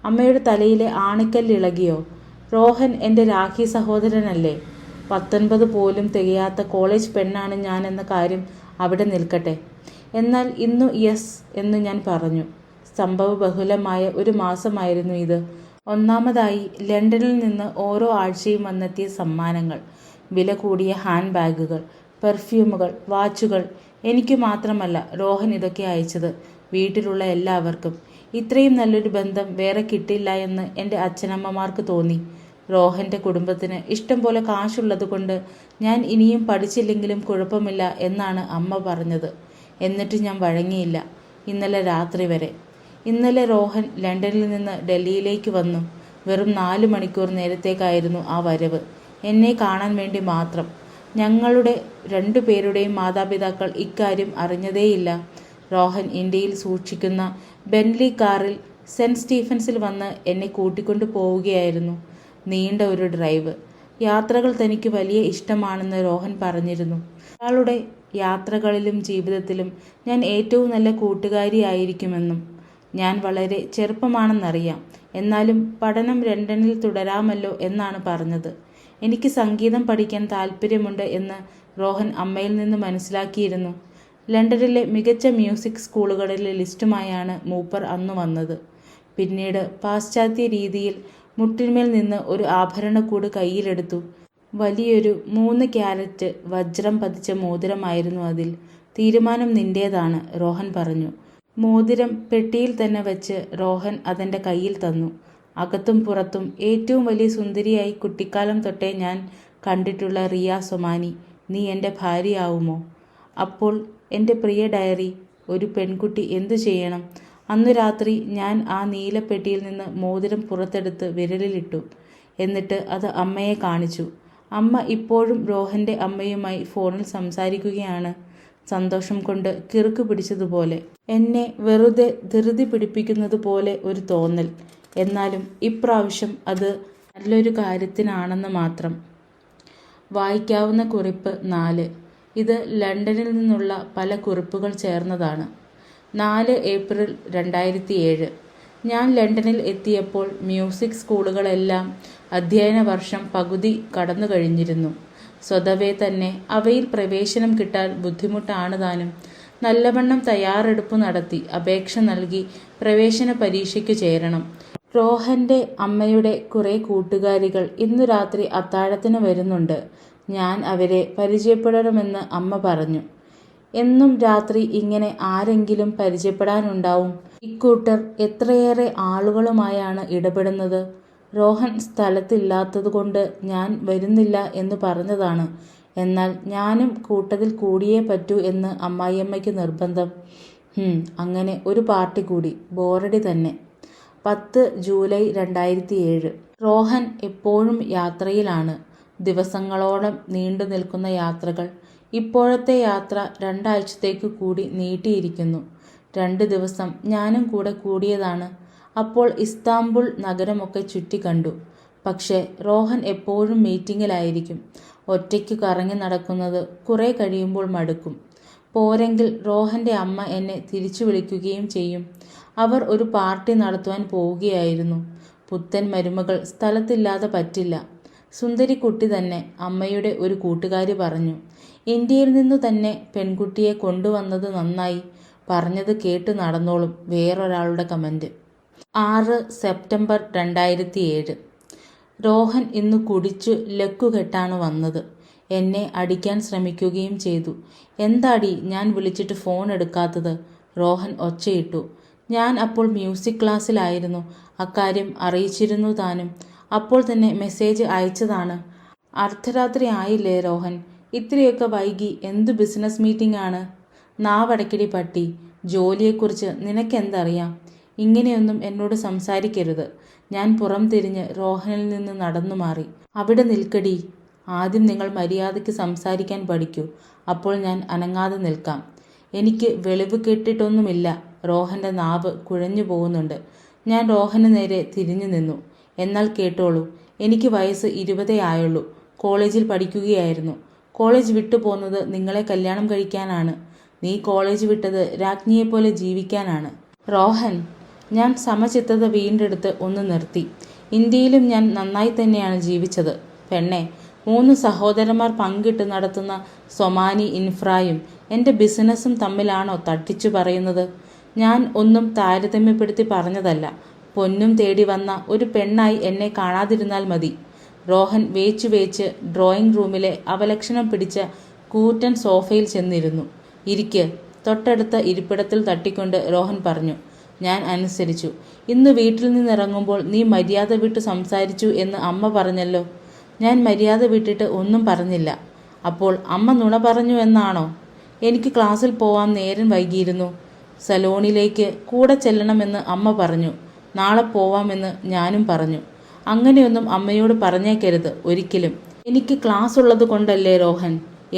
അമ്മയുടെ തലയിലെ ആണിക്കല്ലിളകിയോ? രോഹൻ എൻ്റെ രാഖി സഹോദരനല്ലേ? 19 പോലും തികയാത്ത കോളേജ് പെണ്ണാണ് ഞാൻ എന്ന കാര്യം അവിടെ നിൽക്കട്ടെ. എന്നാൽ ഇന്നു യെസ് എന്ന് ഞാൻ പറഞ്ഞു. സംഭവബഹുലമായ 1 മാസമായിരുന്നു ഇത്. ഒന്നാമതായി ലണ്ടനിൽ നിന്ന് ഓരോ ആഴ്ചയും വന്നെത്തിയ സമ്മാനങ്ങൾ. വില കൂടിയ ഹാൻഡ് ബാഗുകൾ, പെർഫ്യൂമുകൾ, വാച്ചുകൾ. എനിക്ക് മാത്രമല്ല രോഹൻ ഇതൊക്കെ അയച്ചത്, വീട്ടിലുള്ള എല്ലാവർക്കും. ഇത്രയും നല്ലൊരു ബന്ധം വേറെ കിട്ടില്ല എന്ന് എൻ്റെ അച്ഛനമ്മമാർക്ക് തോന്നി. രോഹൻ്റെ കുടുംബത്തിന് ഇഷ്ടം പോലെ കാശുള്ളത് കൊണ്ട് ഞാൻ ഇനിയും പഠിച്ചില്ലെങ്കിലും കുഴപ്പമില്ല എന്നാണ് അമ്മ പറഞ്ഞത്. എന്നിട്ട് ഞാൻ വഴങ്ങിയില്ല, ഇന്നലെ രാത്രി വരെ. ഇന്നലെ രോഹൻ ലണ്ടനിൽ നിന്ന് ഡൽഹിയിലേക്ക് വന്നു. വെറും 4 മണിക്കൂർ നേരത്തേക്കായിരുന്നു ആ വരവ്. എന്നെ കാണാൻ വേണ്ടി മാത്രം. ഞങ്ങളുടെ 2 പേരുടെയും മാതാപിതാക്കൾ ഇക്കാര്യം അറിഞ്ഞതേയില്ല. രോഹൻ ഇന്ത്യയിൽ സൂക്ഷിക്കുന്ന ബെൻലി കാറിൽ സെൻറ്റ് സ്റ്റീഫൻസിൽ വന്ന് എന്നെ കൂട്ടിക്കൊണ്ടു പോവുകയായിരുന്നു. നീണ്ട ഒരു ഡ്രൈവ്. യാത്രകൾ തനിക്ക് വലിയ ഇഷ്ടമാണെന്ന് രോഹൻ പറഞ്ഞിരുന്നു. അയാളുടെ യാത്രകളിലും ജീവിതത്തിലും ഞാൻ ഏറ്റവും നല്ല കൂട്ടുകാരിയായിരിക്കുമെന്നും. ഞാൻ വളരെ ചെറുപ്പമാണെന്നറിയാം, എന്നാലും പഠനം ലണ്ടനിൽ തുടരാമല്ലോ എന്നാണ് പറഞ്ഞത്. എനിക്ക് സംഗീതം പഠിക്കാൻ താല്പര്യമുണ്ട് എന്ന് രോഹൻ അമ്മയിൽ നിന്ന് മനസ്സിലാക്കിയിരുന്നു. ലണ്ടനിലെ മികച്ച മ്യൂസിക് സ്കൂളുകളിലെ ലിസ്റ്റുമായാണ് മൂപ്പർ അന്ന് വന്നത്. പിന്നീട് പാശ്ചാത്യ രീതിയിൽ മുട്ടിന്മേൽ നിന്ന് ഒരു ആഭരണക്കൂട് കയ്യിലെടുത്തു. വലിയൊരു 3 ക്യാരറ്റ് വജ്രം പതിച്ച മോതിരമായിരുന്നു അതിൽ. തീരുമാനം നിന്റേതാണ്, രോഹൻ പറഞ്ഞു. മോതിരം പെട്ടിയിൽ തന്നെ വെച്ച് രോഹൻ അതെൻ്റെ കയ്യിൽ തന്നു. അകത്തും പുറത്തും ഏറ്റവും വലിയ സുന്ദരിയായി കുട്ടിക്കാലം തൊട്ടേ ഞാൻ കണ്ടിട്ടുള്ള റിയ സൊമാനി, നീ എൻ്റെ ഭാര്യയാവുമോ? അപ്പോൾ എൻ്റെ പ്രിയ ഡയറി, ഒരു പെൺകുട്ടി എന്തു ചെയ്യണം? അന്നു രാത്രി ഞാൻ ആ നീലപ്പെട്ടിയിൽ നിന്ന് മോതിരം പുറത്തെടുത്ത് വിരലിലിട്ടു. എന്നിട്ട് അത് അമ്മയെ കാണിച്ചു. അമ്മ ഇപ്പോഴും രോഹൻ്റെ അമ്മയുമായി ഫോണിൽ സംസാരിക്കുകയാണ്. സന്തോഷം കൊണ്ട് കിറുക്ക് പിടിച്ചതുപോലെ, എന്നെ വെറുതെ ധൃതി പിടിപ്പിക്കുന്നത് പോലെ ഒരു തോന്നൽ. എന്നാലും ഇപ്രാവശ്യം അത് നല്ലൊരു കാര്യത്തിനാണെന്ന് മാത്രം. വായിക്കാവുന്ന കുറിപ്പ് 4. ഇത് ലണ്ടനിൽ നിന്നുള്ള പല കുറിപ്പുകൾ ചേർന്നതാണ്. 4 ഏപ്രിൽ 2007. ഞാൻ ലണ്ടനിൽ എത്തിയപ്പോൾ മ്യൂസിക് സ്കൂളുകളെല്ലാം അധ്യയന വർഷം പകുതി കടന്നു കഴിഞ്ഞിരുന്നു. സ്വതവേ തന്നെ അവയിൽ പ്രവേശനം കിട്ടാൻ ബുദ്ധിമുട്ടാണ് താനും. നല്ലവണ്ണം തയ്യാറെടുപ്പ് നടത്തി അപേക്ഷ നൽകി പ്രവേശന പരീക്ഷയ്ക്ക് ചേരണം. രോഹൻ്റെ അമ്മയുടെ കുറേ കൂട്ടുകാരികൾ ഇന്നു രാത്രി അത്താഴത്തിന് വരുന്നുണ്ട്. ഞാൻ അവരെ പരിചയപ്പെടണമെന്ന് അമ്മ പറഞ്ഞു. എന്നും രാത്രി ഇങ്ങനെ ആരെങ്കിലും പരിചയപ്പെടാനുണ്ടാവും. ഇക്കൂട്ടർ എത്രയേറെ ആളുകളുമായാണ് ഇടപെടുന്നത്. റോഹൻ സ്ഥലത്തില്ലാത്തതുകൊണ്ട് ഞാൻ വരുന്നില്ല എന്ന് പറഞ്ഞതാണ്. എന്നാൽ ഞാനും കൂട്ടത്തിൽ കൂടിയേ പറ്റൂ എന്ന് അമ്മായിയമ്മയ്ക്ക് നിർബന്ധം. അങ്ങനെ ഒരു പാർട്ടി കൂടി. ബോറടി തന്നെ. 10 ജൂലൈ 2007. റോഹൻ എപ്പോഴും യാത്രയിലാണ്. ദിവസങ്ങളോളം നീണ്ടു നിൽക്കുന്ന യാത്രകൾ. ഇപ്പോഴത്തെ യാത്ര 2 ആഴ്ചത്തേക്ക് കൂടി നീട്ടിയിരിക്കുന്നു. 2 ദിവസം ഞാനും കൂടെ കൂടിയതാണ്. അപ്പോൾ ഇസ്താംബുൾ നഗരമൊക്കെ ചുറ്റിക്കണ്ടു. പക്ഷേ റോഹൻ എപ്പോഴും മീറ്റിങ്ങിലായിരിക്കും. ഒറ്റയ്ക്ക് കറങ്ങി നടക്കുന്നത് കുറെ കഴിയുമ്പോൾ മടുക്കും. പോരെങ്കിൽ റോഹൻ്റെ അമ്മ എന്നെ തിരിച്ചു വിളിക്കുകയും ചെയ്യും. അവർ ഒരു പാർട്ടി നടത്തുവാൻ പോവുകയായിരുന്നു. പുത്തൻ മരുമകൾ സ്ഥലത്തില്ലാതെ പറ്റില്ല. സുന്ദരിക്കുട്ടി തന്നെ, അമ്മയുടെ ഒരു കൂട്ടുകാരി പറഞ്ഞു. ഇന്ത്യയിൽ നിന്നു തന്നെ പെൺകുട്ടിയെ കൊണ്ടുവന്നത് നന്നായി. പറഞ്ഞത് കേട്ട് നടന്നോളും വേറൊരാളുടെ കമൻറ്റ്. 6 സെപ്റ്റംബർ 2007. റോഹൻ ഇന്ന് കുടിച്ചു ലക്കുകെട്ടാണ് വന്നത്. എന്നെ അടിക്കാൻ ശ്രമിക്കുകയും ചെയ്തു. എന്താടി ഞാൻ വിളിച്ചിട്ട് ഫോൺ എടുക്കാത്തത്? റോഹൻ ഒച്ചയിട്ടു. ഞാൻ അപ്പോൾ മ്യൂസിക് ക്ലാസ്സിലായിരുന്നു. അക്കാര്യം അറിയിച്ചിരുന്നു താനും. അപ്പോൾ തന്നെ മെസ്സേജ് അയച്ചതാണ്. അർദ്ധരാത്രി ആയില്ലേ റോഹൻ? ഇത്രയൊക്കെ വൈകി എന്തു ബിസിനസ് മീറ്റിംഗ് ആണ്? നാവടക്കിടി പട്ടി. ജോലിയെക്കുറിച്ച് നിനക്കെന്തറിയാം? ഇങ്ങനെയൊന്നും എന്നോട് സംസാരിക്കരുത്. ഞാൻ പുറം തിരിഞ്ഞ് റോഹനിൽ നിന്ന് നടന്നു മാറി. അവിടെ നിൽക്കടി. ആദ്യം നിങ്ങൾ മര്യാദയ്ക്ക് സംസാരിക്കാൻ പഠിക്കൂ. അപ്പോൾ ഞാൻ അനങ്ങാതെ നിൽക്കാം. എനിക്ക് വെളിവ് കെട്ടിട്ടൊന്നുമില്ല. റോഹൻ്റെ നാവ് കുഴഞ്ഞു പോകുന്നുണ്ട്. ഞാൻ റോഹന് നേരെ തിരിഞ്ഞു നിന്നു. എന്നാൽ കേട്ടോളൂ, എനിക്ക് വയസ്സ് 20 ആയുള്ളൂ. കോളേജിൽ പഠിക്കുകയായിരുന്നു. കോളേജ് വിട്ടു പോന്നത് നിങ്ങളെ കല്യാണം കഴിക്കാനാണ്. നീ കോളേജ് വിട്ടത് രാജ്ഞിയെപ്പോലെ ജീവിക്കാനാണ്. റോഹൻ, ഞാൻ സമചിത്തത വീണ്ടെടുത്ത് ഒന്ന് നിർത്തി. ഇന്ത്യയിലും ഞാൻ നന്നായി തന്നെയാണ് ജീവിച്ചത്. പെണ്ണെ, 3 സഹോദരന്മാർ പങ്കിട്ട് നടത്തുന്ന സൊമാനി ഇൻഫ്രായും എൻ്റെ ബിസിനസ്സും തമ്മിലാണോ തട്ടിച്ചു പറയുന്നത്? ഞാൻ ഒന്നും താരതമ്യപ്പെടുത്തി പറഞ്ഞതല്ല. പൊന്നും തേടി വന്ന ഒരു പെണ്ണായി എന്നെ കാണാതിരുന്നാൽ മതി. റോഹൻ വേച്ച് ഡ്രോയിങ് റൂമിലെ അവലക്ഷണം പിടിച്ച കൂറ്റൻ സോഫയിൽ ചെന്നിരുന്നു. ഇരിക്ക്. തൊട്ടടുത്ത ഇരിപ്പിടത്തിൽ തട്ടിക്കൊണ്ട് റോഹൻ പറഞ്ഞു. ഞാൻ അനുസരിച്ചു. ഇന്ന് വീട്ടിൽ നിന്നിറങ്ങുമ്പോൾ നീ മര്യാദ വിട്ട് സംസാരിച്ചു എന്ന് അമ്മ പറഞ്ഞല്ലോ. ഞാൻ മര്യാദ വിട്ടിട്ട് ഒന്നും പറഞ്ഞില്ല. അപ്പോൾ അമ്മ നുണ പറഞ്ഞു എന്നാണോ? എനിക്ക് ക്ലാസ്സിൽ പോവാൻ നേരം വൈകിയിരുന്നു. സലോണിലേക്ക് കൂടെ ചെല്ലണമെന്ന് അമ്മ പറഞ്ഞു. നാളെ പോവാമെന്ന് ഞാനും പറഞ്ഞു. അങ്ങനെയൊന്നും അമ്മയോട് പറഞ്ഞേക്കരുത് ഒരിക്കലും. എനിക്ക് ക്ലാസ് ഉള്ളത് കൊണ്ടല്ലേ റോഹൻ.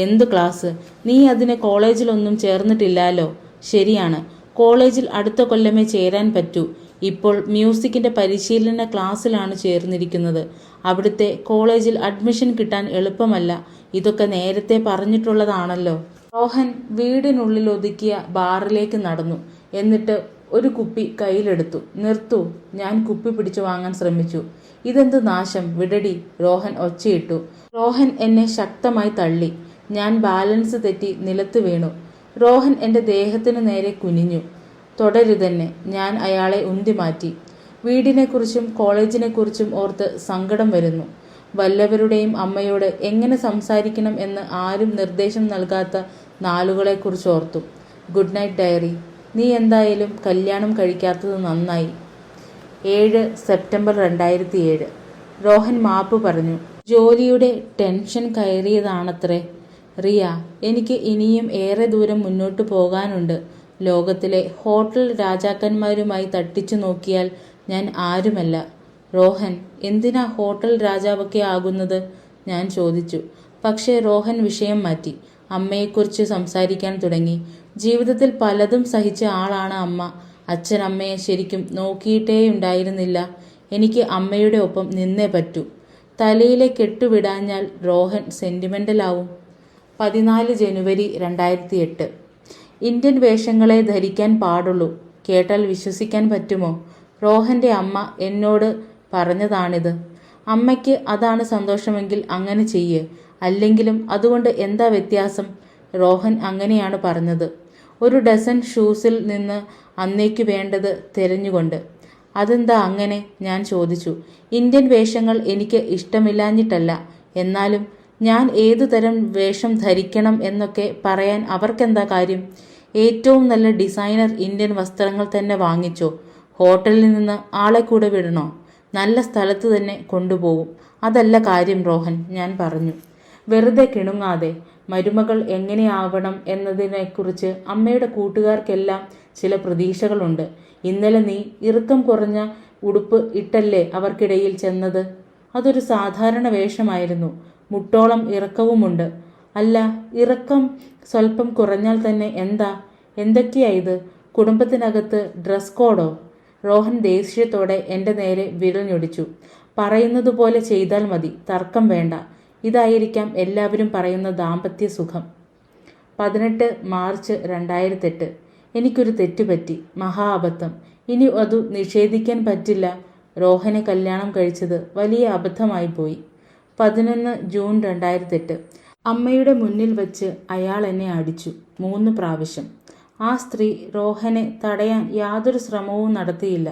എന്ത് ക്ലാസ്? നീ അതിന് കോളേജിലൊന്നും ചേർന്നിട്ടില്ലാലോ. ശരിയാണ്, കോളേജിൽ അടുത്ത കൊല്ലമേ ചേരാൻ പറ്റൂ. ഇപ്പോൾ മ്യൂസിക്കിൻ്റെ പരിശീലന ക്ലാസ്സിലാണ് ചേർന്നിരിക്കുന്നത്. അവിടുത്തെ കോളേജിൽ അഡ്മിഷൻ കിട്ടാൻ എളുപ്പമല്ല. ഇതൊക്കെ നേരത്തെ പറഞ്ഞിട്ടുള്ളതാണല്ലോ. റോഹൻ വീടിനുള്ളിൽ ഒതുക്കിയ ബാറിലേക്ക് നടന്നു. എന്നിട്ട് ഒരു കുപ്പി കയ്യിലെടുത്തു. നിർത്തൂ. ഞാൻ കുപ്പി പിടിച്ചു വാങ്ങാൻ ശ്രമിച്ചു. ഇതെന്ത് നാശം, വിടടി. റോഹൻ ഒച്ചയിട്ടു. റോഹൻ എന്നെ ശക്തമായി തള്ളി. ഞാൻ ബാലൻസ് തെറ്റി നിലത്ത് വീണു. റോഹൻ എൻ്റെ ദേഹത്തിനു നേരെ കുനിഞ്ഞു. തുടരുതെന്നെ. ഞാൻ അയാളെ ഉന്തി മാറ്റി. വീടിനെക്കുറിച്ചും കോളേജിനെക്കുറിച്ചും ഓർത്ത് സങ്കടം വരുന്നു. വല്ലവരുടെയും അമ്മയോട് എങ്ങനെ സംസാരിക്കണം എന്ന് ആരും നിർദ്ദേശം നൽകാത്ത നാളുകളെക്കുറിച്ച് ഓർത്തു. Good night diary. നീ എന്തായാലും കല്യാണം കഴിക്കാത്തത് നന്നായി. 7 സെപ്റ്റംബർ 2007. റോഹൻ മാപ്പ് പറഞ്ഞു. ജോലിയുടെ ടെൻഷൻ കയറിയതാണത്രേ. റിയ, എനിക്ക് ഇനിയും ഏറെ ദൂരം മുന്നോട്ട് പോകാനുണ്ട്. ലോകത്തിലെ ഹോട്ടൽ രാജാക്കന്മാരുമായി തട്ടിച്ചു നോക്കിയാൽ ഞാൻ ആരുമല്ല. റോഹൻ, എന്തിനാ ഹോട്ടൽ രാജാവൊക്കെ ആകുന്നത്? ഞാൻ ചോദിച്ചു. പക്ഷേ റോഹൻ വിഷയം മാറ്റി. അമ്മയെക്കുറിച്ച് സംസാരിക്കാൻ തുടങ്ങി. ജീവിതത്തിൽ പലതും സഹിച്ച ആളാണ് അമ്മ. അച്ഛൻ അമ്മയെ ശരിക്കും നോക്കിയിട്ടേയുണ്ടായിരുന്നില്ല. എനിക്ക് അമ്മയുടെ ഒപ്പം നിന്നേ പറ്റൂ. തലയിലെ കെട്ടുവിടാഞ്ഞാൽ റോഹൻ സെൻറ്റിമെൻ്റലാവും. 14 ജനുവരി 2008. ഇന്ത്യൻ വേഷങ്ങളെ ധരിക്കാൻ പാടുള്ളൂ. കേട്ടാൽ വിശ്വസിക്കാൻ പറ്റുമോ? റോഹൻ്റെ അമ്മ എന്നോട് പറഞ്ഞതാണിത്. അമ്മയ്ക്ക് അതാണ് സന്തോഷമെങ്കിൽ അങ്ങനെ ചെയ്യ്. അല്ലെങ്കിലും അതുകൊണ്ട് എന്താ വ്യത്യാസം? റോഹൻ അങ്ങനെയാണ് പറഞ്ഞത്. ഒരു ഡസൻ ഷൂസിൽ നിന്ന് അന്നേക്കു വേണ്ടത് തിരഞ്ഞുകൊണ്ട്. അതെന്താ അങ്ങനെ? ഞാൻ ചോദിച്ചു. ഇന്ത്യൻ വേഷങ്ങൾ എനിക്ക് ഇഷ്ടമില്ലാഞ്ഞിട്ടല്ല. എന്നാലും ഞാൻ ഏതു തരം വേഷം ധരിക്കണം എന്നൊക്കെ പറയാൻ അവർക്കെന്താ കാര്യം? ഏറ്റവും നല്ല ഡിസൈനർ ഇന്ത്യൻ വസ്ത്രങ്ങൾ തന്നെ വാങ്ങിച്ചോ. ഹോട്ടലിൽ നിന്ന് ആളെ കൂടെ വിടണോ? നല്ല സ്ഥലത്ത് തന്നെ കൊണ്ടുപോകും. അതല്ല കാര്യം റോഹൻ, ഞാൻ പറഞ്ഞു. വെറുതെ കിണുങ്ങാതെ. മരുമകൾ എങ്ങനെയാവണം എന്നതിനെക്കുറിച്ച് അമ്മയുടെ കൂട്ടുകാർക്കെല്ലാം ചില പ്രതീക്ഷകളുണ്ട്. ഇന്നലെ നീ ഇറുക്കം കുറഞ്ഞ ഉടുപ്പ് ഇട്ടല്ലേ അവർക്കിടയിൽ ചെന്നത്? അതൊരു സാധാരണ വേഷമായിരുന്നു. മുട്ടോളം ഇറക്കവുമുണ്ട്. അല്ല, ഇറക്കം സ്വല്പം കുറഞ്ഞാൽ തന്നെ എന്താ? എന്തൊക്കെയാ ഇത്? കുടുംബത്തിനകത്ത് ഡ്രസ് കോഡോ? റോഹൻ ദേഷ്യത്തോടെ എൻ്റെ നേരെ വിരൽ ഞൊടിച്ചു. പറയുന്നത് പോലെ ചെയ്താൽ മതി, തർക്കം വേണ്ട. ഇതായിരിക്കാം എല്ലാവരും പറയുന്ന ദാമ്പത്യ സുഖം. 18 മാർച്ച് 2008. എനിക്കൊരു തെറ്റുപറ്റി, മഹാ അബദ്ധം. ഇനി അത് നിഷേധിക്കാൻ പറ്റില്ല. റോഹനെ കല്യാണം കഴിച്ചത് വലിയ അബദ്ധമായിപ്പോയി. 11 ജൂൺ 2008. അമ്മയുടെ മുന്നിൽ വച്ച് അയാൾ എന്നെ അടിച്ചു 3 പ്രാവശ്യം. ആ സ്ത്രീ റോഹനെ തടയാൻ യാതൊരു ശ്രമവും നടത്തിയില്ല.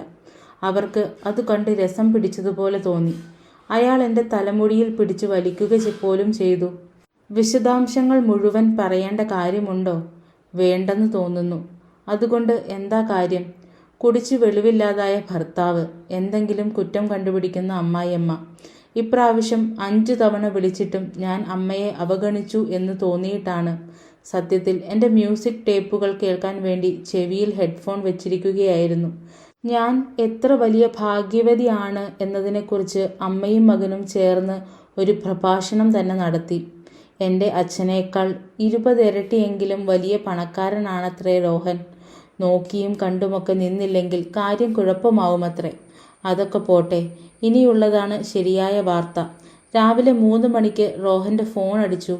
അവർക്ക് അത് കണ്ട് രസം പിടിച്ചതുപോലെ തോന്നി. അയാൾ എൻ്റെ തലമുടിയിൽ പിടിച്ചു വലിക്കുക പോലും ചെയ്തു. വിശദാംശങ്ങൾ മുഴുവൻ പറയേണ്ട കാര്യമുണ്ടോ? വേണ്ടെന്ന് തോന്നുന്നു. അതുകൊണ്ട് എന്താ കാര്യം? കുടിച്ചു വെളിവില്ലാതായ ഭർത്താവ്, എന്തെങ്കിലും കുറ്റം കണ്ടുപിടിക്കുന്ന അമ്മായിയമ്മ. ഇപ്രാവശ്യം 5 തവണ വിളിച്ചിട്ടും ഞാൻ അമ്മയെ അവഗണിച്ചു എന്ന് തോന്നിയിട്ടാണ്. സത്യത്തിൽ എൻ്റെ മ്യൂസിക് ടേപ്പുകൾ കേൾക്കാൻ വേണ്ടി ചെവിയിൽ ഹെഡ്ഫോൺ വെച്ചിരിക്കുകയായിരുന്നു. ഞാൻ എത്ര വലിയ ഭാഗ്യവതിയാണ് എന്നതിനെക്കുറിച്ച് അമ്മയും മകനും ചേർന്ന് ഒരു പ്രഭാഷണം തന്നെ നടത്തി. എൻ്റെ അച്ഛനേക്കാൾ 20 ഇരട്ടിയെങ്കിലും വലിയ പണക്കാരനാണത്രേ റോഹൻ. നോക്കിയും കണ്ടുമൊക്കെ നിന്നില്ലെങ്കിൽ കാര്യം കുഴപ്പമാവുമത്രേ. അതൊക്കെ പോട്ടെ, ഇനിയുള്ളതാണ് ശരിയായ വാർത്ത. രാവിലെ 3 മണിക്ക് റോഹൻ്റെ ഫോൺ അടിച്ചു.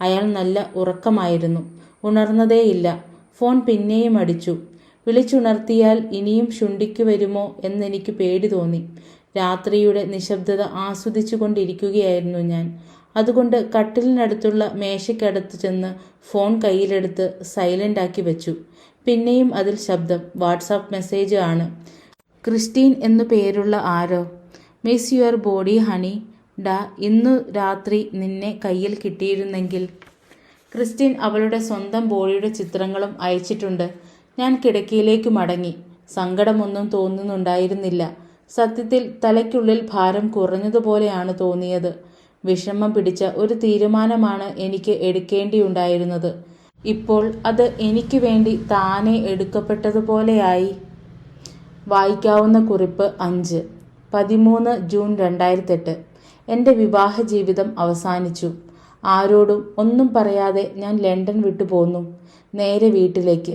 അയാൾ നല്ല ഉറക്കമായിരുന്നു. ഉണർന്നതേയില്ല. ഫോൺ പിന്നെയും അടിച്ചു. വിളിച്ചുണർത്തിയാൽ ഇനിയും ശുണ്ഠിക്കു വരുമോ എന്നെനിക്ക് പേടി തോന്നി. രാത്രിയുടെ നിശബ്ദത ആസ്വദിച്ചു കൊണ്ടിരിക്കുകയായിരുന്നു ഞാൻ. അതുകൊണ്ട് കട്ടിലിനടുത്തുള്ള മേശയ്ക്കടുത്ത് ചെന്ന് ഫോൺ കയ്യിലെടുത്ത് സൈലൻ്റ് ആക്കി വെച്ചു. പിന്നെയും അതിൽ ശബ്ദം. വാട്സാപ്പ് മെസ്സേജ് ആണ്. ക്രിസ്റ്റീൻ എന്നു പേരുള്ള ആരോ. Miss your body honey. ഡാ, ഇന്നു രാത്രി നിന്നെ കയ്യിൽ കിട്ടിയിരുന്നെങ്കിൽ. ക്രിസ്റ്റീൻ അവളുടെ സ്വന്തം ബോഡിയുടെ ചിത്രങ്ങളും അയച്ചിട്ടുണ്ട്. ഞാൻ കിടക്കയിലേക്ക് മടങ്ങി. സങ്കടമൊന്നും തോന്നുന്നുണ്ടായിരുന്നില്ല. സത്യത്തിൽ തലയ്ക്കുള്ളിൽ ഭാരം കുറഞ്ഞതുപോലെയാണ് തോന്നിയത്. വിഷമം പിടിച്ച ഒരു തീരുമാനമാണ് എനിക്ക് എടുക്കേണ്ടിയുണ്ടായിരുന്നത്. ഇപ്പോൾ അത് എനിക്ക് വേണ്ടി താനെ എടുക്കപ്പെട്ടതുപോലെയായി. വായിക്കാവുന്ന കുറിപ്പ് 5. 13 ജൂൺ 2008. എൻ്റെ വിവാഹ ജീവിതം അവസാനിച്ചു. ആരോടും ഒന്നും പറയാതെ ഞാൻ ലണ്ടൻ വിട്ടു പോന്നു. നേരെ വീട്ടിലേക്ക്.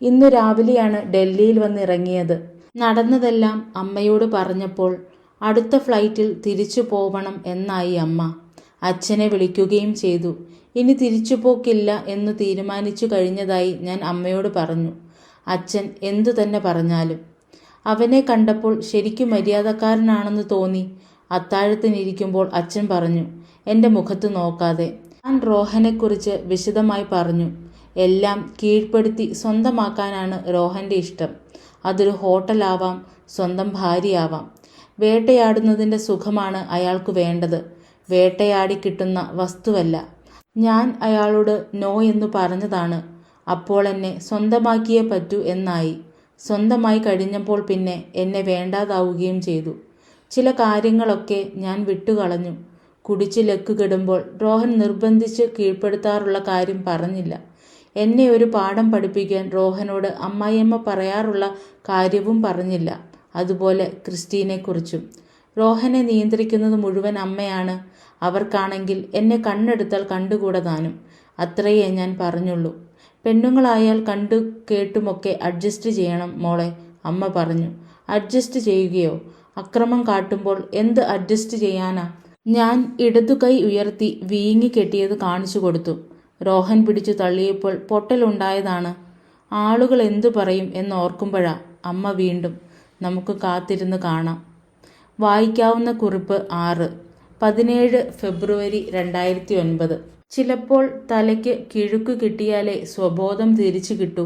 ഇന്നു രാവിലെയാണ് ഡൽഹിയിൽ വന്നിറങ്ങിയത്. നടന്നതെല്ലാം അമ്മയോട് പറഞ്ഞപ്പോൾ അടുത്ത ഫ്ലൈറ്റിൽ തിരിച്ചു പോവണം എന്നായി അമ്മ. അച്ഛനെ വിളിക്കുകയും ചെയ്തു. ഇനി തിരിച്ചുപോക്കില്ല എന്നു തീരുമാനിച്ചു കഴിഞ്ഞതായി ഞാൻ അമ്മയോട് പറഞ്ഞു. അച്ഛൻ എന്തു തന്നെ പറഞ്ഞാലും. അവനെ കണ്ടപ്പോൾ ശരിക്കും മര്യാദക്കാരനാണെന്ന് തോന്നി. അത്താഴത്തിനിരിക്കുമ്പോൾ അച്ഛൻ പറഞ്ഞു, എൻ്റെ മുഖത്ത് നോക്കാതെ. ഞാൻ റോഹനെക്കുറിച്ച് വിശദമായി പറഞ്ഞു. എല്ലാം കീഴ്പ്പെടുത്തി സ്വന്തമാക്കാനാണ് റോഹൻ്റെ ഇഷ്ടം. അതൊരു ഹോട്ടലാവാം, സ്വന്തം ഭാര്യയാവാം. വേട്ടയാടുന്നതിൻ്റെ സുഖമാണ് അയാൾക്ക് വേണ്ടത്, വേട്ടയാടി കിട്ടുന്ന വസ്തുവല്ല. ഞാൻ അയാളോട് നോ എന്ന് പറഞ്ഞതാണ്. അപ്പോൾ എന്നെ സ്വന്തമാക്കിയേ പറ്റൂ എന്നായി. സ്വന്തമായി കഴിഞ്ഞപ്പോൾ പിന്നെ എന്നെ വേണ്ടാതാവുകയും ചെയ്തു. ചില കാര്യങ്ങളൊക്കെ ഞാൻ വിട്ടുകളഞ്ഞു. കുടിച്ച് ലക്കുകെടുമ്പോൾ റോഹൻ നിർബന്ധിച്ച് കീഴ്പ്പെടുത്താറുള്ള കാര്യം പറഞ്ഞില്ല. എന്നെ ഒരു പാഠം പഠിപ്പിക്കാൻ റോഹനോട് അമ്മായിയമ്മ പറയാറുള്ള കാര്യവും പറഞ്ഞില്ല. അതുപോലെ ക്രിസ്റ്റീനെക്കുറിച്ചും. റോഹനെ നിയന്ത്രിക്കുന്നത് മുഴുവൻ അമ്മയാണ്. അവർക്കാണെങ്കിൽ എന്നെ കണ്ണെടുത്താൽ കണ്ടുകൂടതാനും. അത്രയേ ഞാൻ പറഞ്ഞുള്ളൂ. പെണ്ണുങ്ങളായാൽ കണ്ടു കേട്ടുമൊക്കെ അഡ്ജസ്റ്റ് ചെയ്യണം മോളെ, അമ്മ പറഞ്ഞു. അഡ്ജസ്റ്റ് ചെയ്യുകയോ? അക്രമം കാട്ടുമ്പോൾ എന്ത് അഡ്ജസ്റ്റ് ചെയ്യാനാ? ഞാൻ ഇടതുകൈ ഉയർത്തി വീങ്ങി കെട്ടിയത് കാണിച്ചു കൊടുത്തു. റോഹൻ പിടിച്ചു തള്ളിയപ്പോൾ പൊട്ടലുണ്ടായതാണ്. ആളുകൾ എന്തു പറയും എന്നോർക്കുമ്പോഴാ. അമ്മ വീണ്ടും. നമുക്ക് കാത്തിരുന്ന് കാണാം. വായിക്കാവുന്ന കുറിപ്പ് 6. 17 ഫെബ്രുവരി 2009. ചിലപ്പോൾ തലയ്ക്ക് കിഴുക്ക് കിട്ടിയാലേ സ്വബോധം തിരിച്ചു കിട്ടൂ.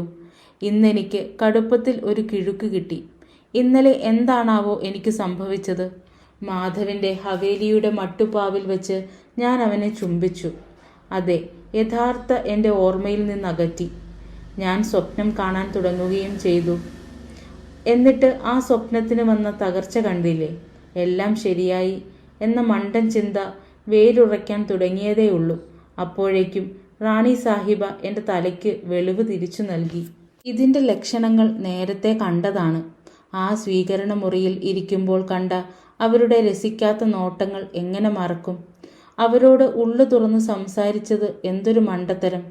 ഇന്നെനിക്ക് കടുപ്പത്തിൽ ഒരു കിഴുക്ക് കിട്ടി. ഇന്നലെ എന്താണാവോ എനിക്ക് സംഭവിച്ചത്? മാധവിൻ്റെ ഹവേലിയുടെ മട്ടുപ്പാവിൽ വെച്ച് ഞാൻ അവനെ ചുംബിച്ചു. അതെ, യഥാർത്ഥ എൻ്റെ ഓർമ്മയിൽ നിന്നകറ്റി. ഞാൻ സ്വപ്നം കാണാൻ തുടങ്ങുകയും ചെയ്തു. എന്നിട്ട് ആ സ്വപ്നത്തിന് വന്ന തകർച്ച കണ്ടില്ലേ? എല്ലാം ശരിയായി എന്ന മണ്ടൻ ചിന്ത വേരുറയ്ക്കാൻ തുടങ്ങിയതേയുള്ളൂ. അപ്പോഴേക്കും റാണി സാഹിബ എൻ്റെ തലയ്ക്ക് വെളിവ് തിരിച്ചു നൽകി. ഇതിൻ്റെ ലക്ഷണങ്ങൾ നേരത്തെ കണ്ടതാണ്. ആ സ്വീകരണ മുറിയിൽ ഇരിക്കുമ്പോൾ കണ്ട അവരുടെ രസിക്കാത്ത നോട്ടങ്ങൾ എങ്ങനെ മറക്കും? അവരോട് ഉള്ളു തുറന്ന് സംസാരിച്ചത് എന്തൊരു മണ്ടത്തരം!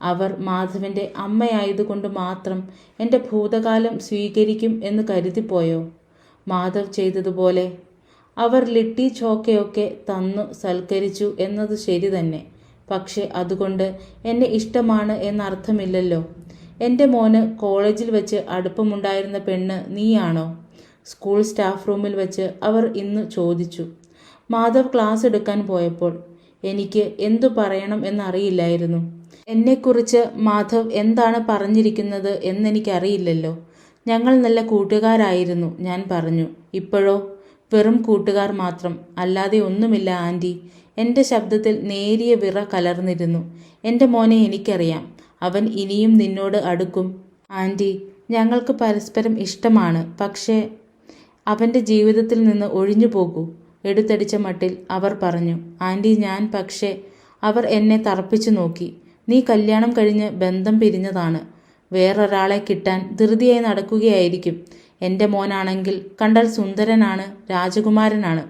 അവർ മാധവിൻ്റെ അമ്മയായതുകൊണ്ട് മാത്രം എൻ്റെ ഭൂതകാലം സ്വീകരിക്കും എന്ന് കരുതിപ്പോയോ? മാധവ് ചെയ്തതുപോലെ അവർ ലിട്ടി ചോക്കയൊക്കെ തന്നു സൽക്കരിച്ചു എന്നത് ശരി തന്നെ. പക്ഷെ അതുകൊണ്ട് എന്നെ ഇഷ്ടമാണ് എന്നർത്ഥമില്ലല്ലോ. എൻ്റെ മോന് കോളേജിൽ വെച്ച് അടുപ്പമുണ്ടായിരുന്ന പെണ്ണ് നീയാണോ? സ്കൂൾ സ്റ്റാഫ് റൂമിൽ വെച്ച് അവർ ഇന്ന് ചോദിച്ചു. മാധവ് ക്ലാസ് എടുക്കാൻ പോയപ്പോൾ എനിക്ക് എന്തു പറയണം എന്നറിയില്ലായിരുന്നു. എന്നെക്കുറിച്ച് മാധവ് എന്താണ് പറഞ്ഞിരിക്കുന്നത് എന്നെനിക്കറിയില്ലല്ലോ. ഞങ്ങൾ നല്ല കൂട്ടുകാരായിരുന്നു ഞാൻ പറഞ്ഞു. ഇപ്പോഴോ? വെറും കൂട്ടുകാർ മാത്രം, അല്ലാതെ ഒന്നുമില്ല ആൻറ്റി. എൻ്റെ ശബ്ദത്തിൽ നേരിയ വിറ കലർന്നിരുന്നു. എൻ്റെ മോനെ എനിക്കറിയാം. അവൻ ഇനിയും നിന്നോട് അടുക്കും ആൻറ്റി. ഞങ്ങൾക്ക് പരസ്പരം ഇഷ്ടമാണ്. പക്ഷേ അവൻ്റെ ജീവിതത്തിൽ നിന്ന് ഒഴിഞ്ഞു പോകൂ. എടുത്തടിച്ച മട്ടിൽ അവർ പറഞ്ഞു. ആൻറ്റി പക്ഷേ അവർ എന്നെ തറപ്പിച്ചു നോക്കി. നീ കല്യാണം കഴിഞ്ഞ് ബന്ധം പിരിഞ്ഞതാണ്. വേറൊരാളെ കിട്ടാൻ ധൃതിയായി നടക്കുകയായിരിക്കും. എൻ്റെ മോനാണെങ്കിൽ കണ്ടാൽ സുന്ദരനാണ്, രാജകുമാരനാണ്.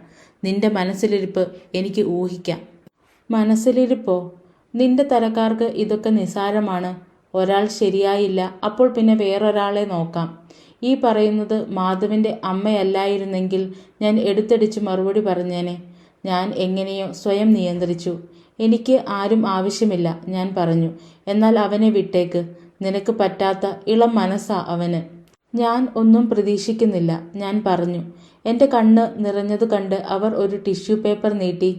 നിന്റെ മനസ്സിലിരിപ്പ് എനിക്ക് ഊഹിക്കാം. മനസ്സിലിരിപ്പോ? നിന്റെ തരക്കാർക്ക് ഇതൊക്കെ നിസാരമാണ്. ഒരാൾ ശരിയായില്ല, അപ്പോൾ പിന്നെ വേറൊരാളെ നോക്കാം. ഈ പറയുന്നത് മാധവിൻ്റെ അമ്മയല്ലായിരുന്നെങ്കിൽ ഞാൻ എടുത്തടിച്ച് മറുപടി പറഞ്ഞേനെ. ഞാൻ എങ്ങനെയോ സ്വയം നിയന്ത്രിച്ചു. എനിക്ക് ആരും ആവശ്യമില്ല ഞാൻ പറഞ്ഞു. എന്നാൽ അവനെ വിട്ടേക്ക്. നിനക്ക് പറ്റാത്ത ഇളം മനസ്സാ അവന്. ഞാൻ ഒന്നും പ്രതീക്ഷിക്കുന്നില്ല ഞാൻ പറഞ്ഞു. എൻ്റെ കണ്ണ് നിറഞ്ഞത് കണ്ട് അവർ ഒരു ടിഷ്യൂ പേപ്പർ നീട്ടി.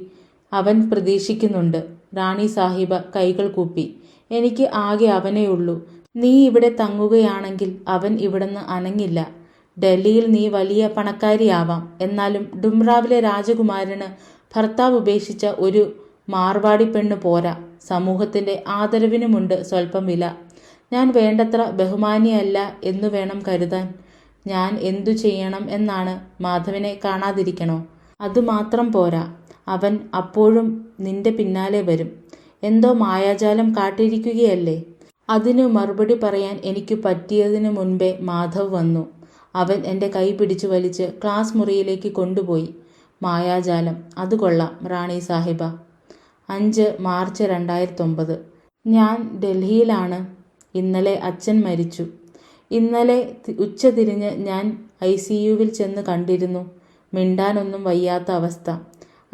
അവൻ പ്രതീക്ഷിക്കുന്നുണ്ട്. റാണി സാഹിബ കൈകൾ കൂപ്പി. എനിക്ക് ആകെ അവനേയുള്ളൂ. നീ ഇവിടെ തങ്ങുകയാണെങ്കിൽ അവൻ ഇവിടുന്ന് അനങ്ങില്ല. ഡൽഹിയിൽ നീ വലിയ പണക്കാരിയാവാം. എന്നാലും ഡുംറാവിലെ രാജകുമാരന് ഭർത്താവ് ഉപേക്ഷിച്ച ഒരു മാർവാടി പെണ്ണ് പോരാ. സമൂഹത്തിൻ്റെ ആദരവിനുമുണ്ട് സ്വല്പം വില. ഞാൻ വേണ്ടത്ര ബഹുമാനിയല്ല എന്നു വേണം കരുതാൻ. ഞാൻ എന്തു ചെയ്യണം എന്നാണ്? മാധവിനെ കാണാതിരിക്കണോ? അതുമാത്രം പോരാ. അവൻ അപ്പോഴും നിന്റെ പിന്നാലെ വരും. എന്തോ മായാജാലം കാട്ടിയിരിക്കുകയല്ലേ? അതിനു മറുപടി പറയാൻ എനിക്ക് പറ്റിയതിനു മുൻപേ മാധവ് വന്നു. അവൻ എൻ്റെ കൈ പിടിച്ചു വലിച്ച് ക്ലാസ് മുറിയിലേക്ക് കൊണ്ടുപോയി. മായാജാലം, അത് കൊള്ളാം റാണി സാഹിബ. 5 മാർച്ച് 2009. ഞാൻ ഡൽഹിയിലാണ്. ഇന്നലെ അച്ഛൻ മരിച്ചു. ഇന്നലെ ഉച്ചതിരിഞ്ഞ് ഞാൻ ICUവിൽ ചെന്ന് കണ്ടിരുന്നു. മിണ്ടാനൊന്നും വയ്യാത്ത അവസ്ഥ.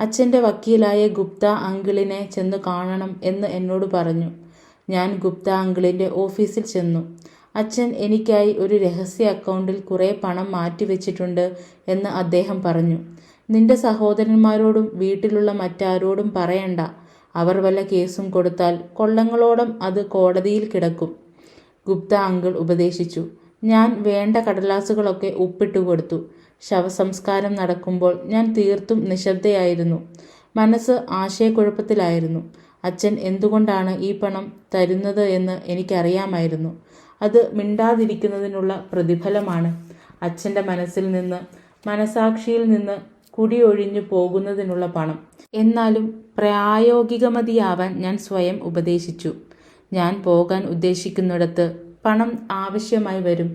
അച്ഛൻ്റെ വക്കീലായ ഗുപ്ത അങ്കിളിനെ ചെന്ന് കാണണം എന്ന് എന്നോട് പറഞ്ഞു. ഞാൻ ഗുപ്ത അങ്കിളിൻ്റെ ഓഫീസിൽ ചെന്നു. അച്ഛൻ എനിക്കായി ഒരു രഹസ്യ അക്കൗണ്ടിൽ കുറേ പണം മാറ്റിവെച്ചിട്ടുണ്ട് എന്ന് അദ്ദേഹം പറഞ്ഞു. നിന്റെ സഹോദരന്മാരോടും വീട്ടിലുള്ള മറ്റാരോടും പറയണ്ട. അവർ വല്ല കേസും കൊടുത്താൽ കൊള്ളങ്ങളോളം അത് കോടതിയിൽ കിടക്കും. ഗുപ്ത അങ്കിൾ ഉപദേശിച്ചു. ഞാൻ വേണ്ട കടലാസുകളൊക്കെ ഒപ്പിട്ടുകൊടുത്തു. ശവസംസ്കാരം നടക്കുമ്പോൾ ഞാൻ തീർത്തും നിശബ്ദയായിരുന്നു. മനസ്സ് ആശയക്കുഴപ്പത്തിലായിരുന്നു. അച്ഛൻ എന്തുകൊണ്ടാണ് ഈ പണം തരുന്നത് എന്ന് എനിക്കറിയാമായിരുന്നു. അത് മിണ്ടാതിരിക്കുന്നതിനുള്ള പ്രതിഫലമാണ്. അച്ഛൻ്റെ മനസ്സിൽ നിന്ന്, മനസാക്ഷിയിൽ നിന്ന് കുടിയൊഴിഞ്ഞു പോകുന്നതിനുള്ള പണം. എന്നാലും പ്രായോഗികമതിയാവാൻ ഞാൻ സ്വയം ഉപദേശിച്ചു. ഞാൻ പോകാൻ ഉദ്ദേശിക്കുന്നിടത്ത് പണം ആവശ്യമായി വരും.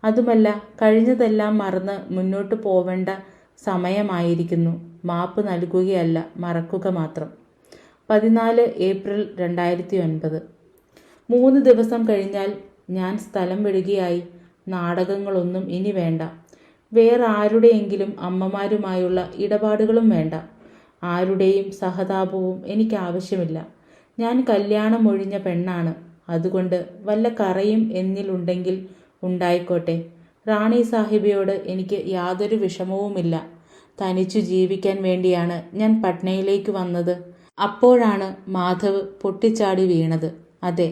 അതുമല്ല, കഴിഞ്ഞതെല്ലാം മറന്ന് മുന്നോട്ട് പോവേണ്ട സമയമായിരിക്കുന്നു. മാപ്പ് നൽകുകയല്ല, മറക്കുക മാത്രം. 14 ഏപ്രിൽ 2009. 3 ദിവസം കഴിഞ്ഞാൽ ഞാൻ സ്ഥലം വിടുകയായി. നാടകങ്ങളൊന്നും ഇനി വേണ്ട. വേറെ ആരുടെയെങ്കിലും അമ്മമാരുമായുള്ള ഇടപാടുകളും വേണ്ട. ആരുടെയും സഹതാപവും എനിക്കാവശ്യമില്ല. ഞാൻ കല്യാണമൊഴിഞ്ഞ പെണ്ണാണ്. അതുകൊണ്ട് വല്ല കറയും എന്നിലുണ്ടെങ്കിൽ ഉണ്ടായിക്കോട്ടെ. റാണി സാഹിബയോട് എനിക്ക് യാതൊരു വിഷമവുമില്ല. തനിച്ചു ജീവിക്കാൻ വേണ്ടിയാണ് ഞാൻ പട്നയിലേക്ക് വന്നത്. അപ്പോഴാണ് മാധവ് പൊട്ടിച്ചാടി വീണത്. അതെ,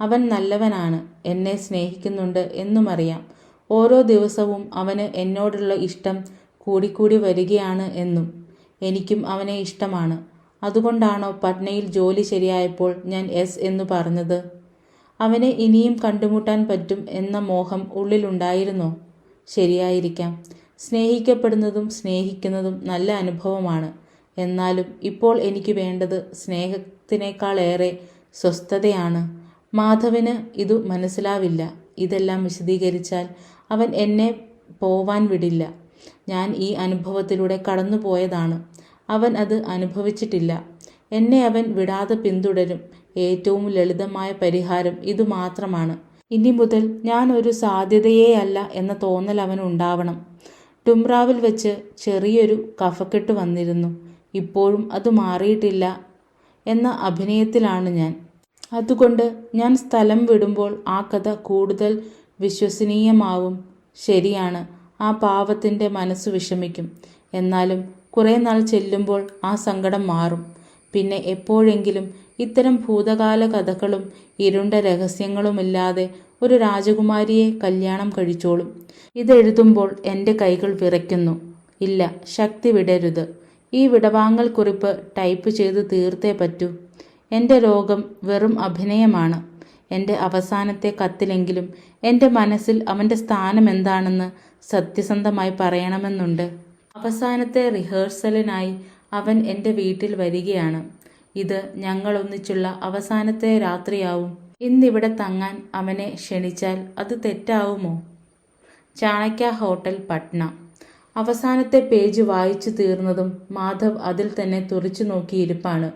അവൻ നല്ലവനാണ്. എന്നെ സ്നേഹിക്കുന്നുണ്ട് എന്നുമറിയാം. ഓരോ ദിവസവും അവന് എന്നോടുള്ള ഇഷ്ടം കൂടിക്കൂടി വരികയാണ് എന്നും. എനിക്കും അവനെ ഇഷ്ടമാണ്. അതുകൊണ്ടാണോ പട്നയിൽ ജോലി ശരിയായപ്പോൾ ഞാൻ എസ് എന്നു പറഞ്ഞത്? അവനെ ഇനിയും കണ്ടുമുട്ടാൻ പറ്റും എന്ന മോഹം ഉള്ളിലുണ്ടായിരുന്നോ? ശരിയായിരിക്കാം. സ്നേഹിക്കപ്പെടുന്നതും സ്നേഹിക്കുന്നതും നല്ല അനുഭവമാണ്. എന്നാലും ഇപ്പോൾ എനിക്ക് വേണ്ടത് സ്നേഹത്തിനേക്കാളേറെ സ്വസ്ഥതയാണ്. മാധവന് ഇതു മനസ്സിലാവില്ല. ഇതെല്ലാം വിശദീകരിച്ചാൽ അവൻ എന്നെ പോവാൻ വിടില്ല. ഞാൻ ഈ അനുഭവത്തിലൂടെ കടന്നുപോയതാണ്. അവൻ അത് അനുഭവിച്ചിട്ടില്ല. എന്നെ അവൻ വിടാതെ പിന്തുടരും. ഏറ്റവും ലളിതമായ പരിഹാരം ഇതുമാത്രമാണ്. ഇനി മുതൽ ഞാൻ ഒരു സാധ്യതയേയല്ല എന്ന തോന്നൽ അവനുണ്ടാവണം. ടുംറാവിൽ വെച്ച് ചെറിയൊരു കഫക്കെട്ട് വന്നിരുന്നു. ഇപ്പോഴും അത് മാറിയിട്ടില്ല എന്ന അഭിനയത്തിലാണ് ഞാൻ. അതുകൊണ്ട് ഞാൻ സ്ഥലം വിടുമ്പോൾ ആ കഥ കൂടുതൽ വിശ്വസനീയമാവും. ശരിയാണ്, ആ പാവത്തിൻ്റെ മനസ്സ് വിഷമിക്കും. എന്നാലും കുറേ നാൾ ചെല്ലുമ്പോൾ ആ സങ്കടം മാറും. പിന്നെ എപ്പോഴെങ്കിലും ഇത്തരം ഭൂതകാല കഥകളും ഇരുണ്ട രഹസ്യങ്ങളുമില്ലാതെ ഒരു രാജകുമാരിയെ കല്യാണം കഴിച്ചോളും. ഇതെഴുതുമ്പോൾ എൻ്റെ കൈകൾ വിറയ്ക്കുന്നു. ഇല്ല, ശക്തി വിടരുത്. ഈ വിടവാങ്ങൽ കുറിപ്പ് ടൈപ്പ് ചെയ്ത് തീർത്തേ പറ്റൂ. എൻ്റെ രോഗം വെറും അഭിനയമാണ്. എൻ്റെ അവസാനത്തെ കത്തിലെങ്കിലും എൻ്റെ മനസ്സിൽ അവൻ്റെ സ്ഥാനം എന്താണെന്ന് സത്യസന്ധമായി പറയണമെന്നുണ്ട്. അവസാനത്തെ റിഹേഴ്സലിനായി അവൻ എൻ്റെ വീട്ടിൽ വരികയാണ്. ഇത് ഞങ്ങളൊന്നിച്ചുള്ള അവസാനത്തെ രാത്രിയാവും. ഇന്നിവിടെ തങ്ങാൻ അവനെ ക്ഷണിച്ചാൽ അത് തെറ്റാവുമോ? ചാണക്യ ഹോട്ടൽ, പട്ന. അവസാനത്തെ പേജ് വായിച്ചു തീർന്നതും മാധവ് അതിൽ തന്നെ തുറിച്ചു നോക്കിയിരിപ്പാണ്,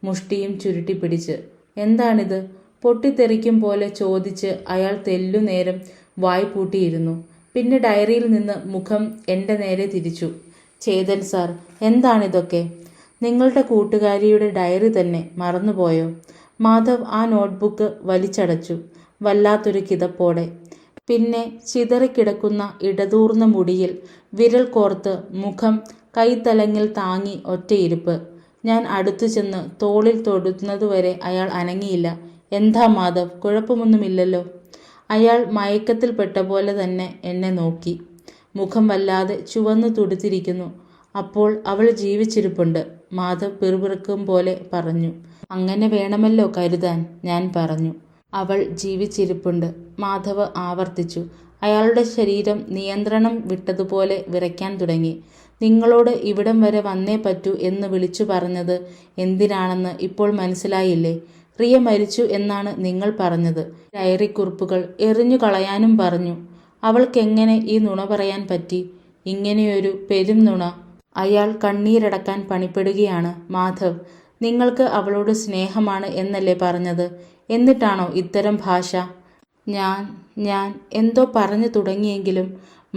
മുഷ്ടിയും ചുരുട്ടിപ്പിടിച്ച്. എന്താണിത്? പൊട്ടിത്തെറിക്കും പോലെ ചോദിച്ച് അയാൾ തെല്ലുനേരം വായ് പൂട്ടിയിരുന്നു. പിന്നെ ഡയറിയിൽ നിന്ന് മുഖം എൻ്റെ നേരെ തിരിച്ചു. ചേതൻ സാർ, എന്താണിതൊക്കെ? നിങ്ങളുടെ കൂട്ടുകാരിയുടെ ഡയറി തന്നെ, മറന്നുപോയോ? മാധവ് ആ നോട്ട്ബുക്ക് വലിച്ചടച്ചു, വല്ലാത്തൊരു കിതപ്പോടെ. പിന്നെ ചിതറിക്കിടക്കുന്ന ഇടതൂർന്ന മുടിയിൽ വിരൽ കോർത്ത് മുഖം കൈത്തലങ്ങിൽ താങ്ങി ഒറ്റയിരിപ്പ്. ഞാൻ അടുത്തു ചെന്ന് തോളിൽ തൊടുന്നതുവരെ അയാൾ അനങ്ങിയില്ല. എന്താ മാധവ്, കുഴപ്പമൊന്നുമില്ലല്ലോ? അയാൾ മയക്കത്തിൽപ്പെട്ട പോലെ തന്നെ എന്നെ നോക്കി. മുഖം വല്ലാതെ ചുവന്നു തുടുത്തിരിക്കുന്നു. അപ്പോൾ അവൾ ജീവിച്ചിരിപ്പുണ്ട്, മാധവ് പിറുപിറുക്കും പോലെ പറഞ്ഞു. അങ്ങനെ വേണമല്ലോ കരുതാൻ, ഞാൻ പറഞ്ഞു. അവൾ ജീവിച്ചിരിപ്പുണ്ട്, മാധവ് ആവർത്തിച്ചു. അയാളുടെ ശരീരം നിയന്ത്രണം വിട്ടതുപോലെ വിറയ്ക്കാൻ തുടങ്ങി. നിങ്ങളോട് ഇവിടം വരെ വന്നേ പറ്റൂ എന്ന് വിളിച്ചു പറഞ്ഞത് എന്തിനാണെന്ന് ഇപ്പോൾ മനസ്സിലായില്ലേ? റിയ മരിച്ചു എന്നാണ് നിങ്ങൾ പറഞ്ഞത്. ഡയറി കുറിപ്പുകൾ എറിഞ്ഞു കളയാനും പറഞ്ഞു. അവൾക്കെങ്ങനെ ഈ നുണ പറയാൻ പറ്റി? ഇങ്ങനെയൊരു പെരും നുണ. അയാൾ കണ്ണീരടക്കാൻ പണിപ്പെടുകയാണ്. മാധവ്, നിങ്ങൾക്ക് അവളോട് സ്നേഹമാണ് എന്നല്ലേ പറഞ്ഞത്? എന്നിട്ടാണോ ഇത്തരം ഭാഷ? ഞാൻ എന്തോ പറഞ്ഞു തുടങ്ങിയെങ്കിലും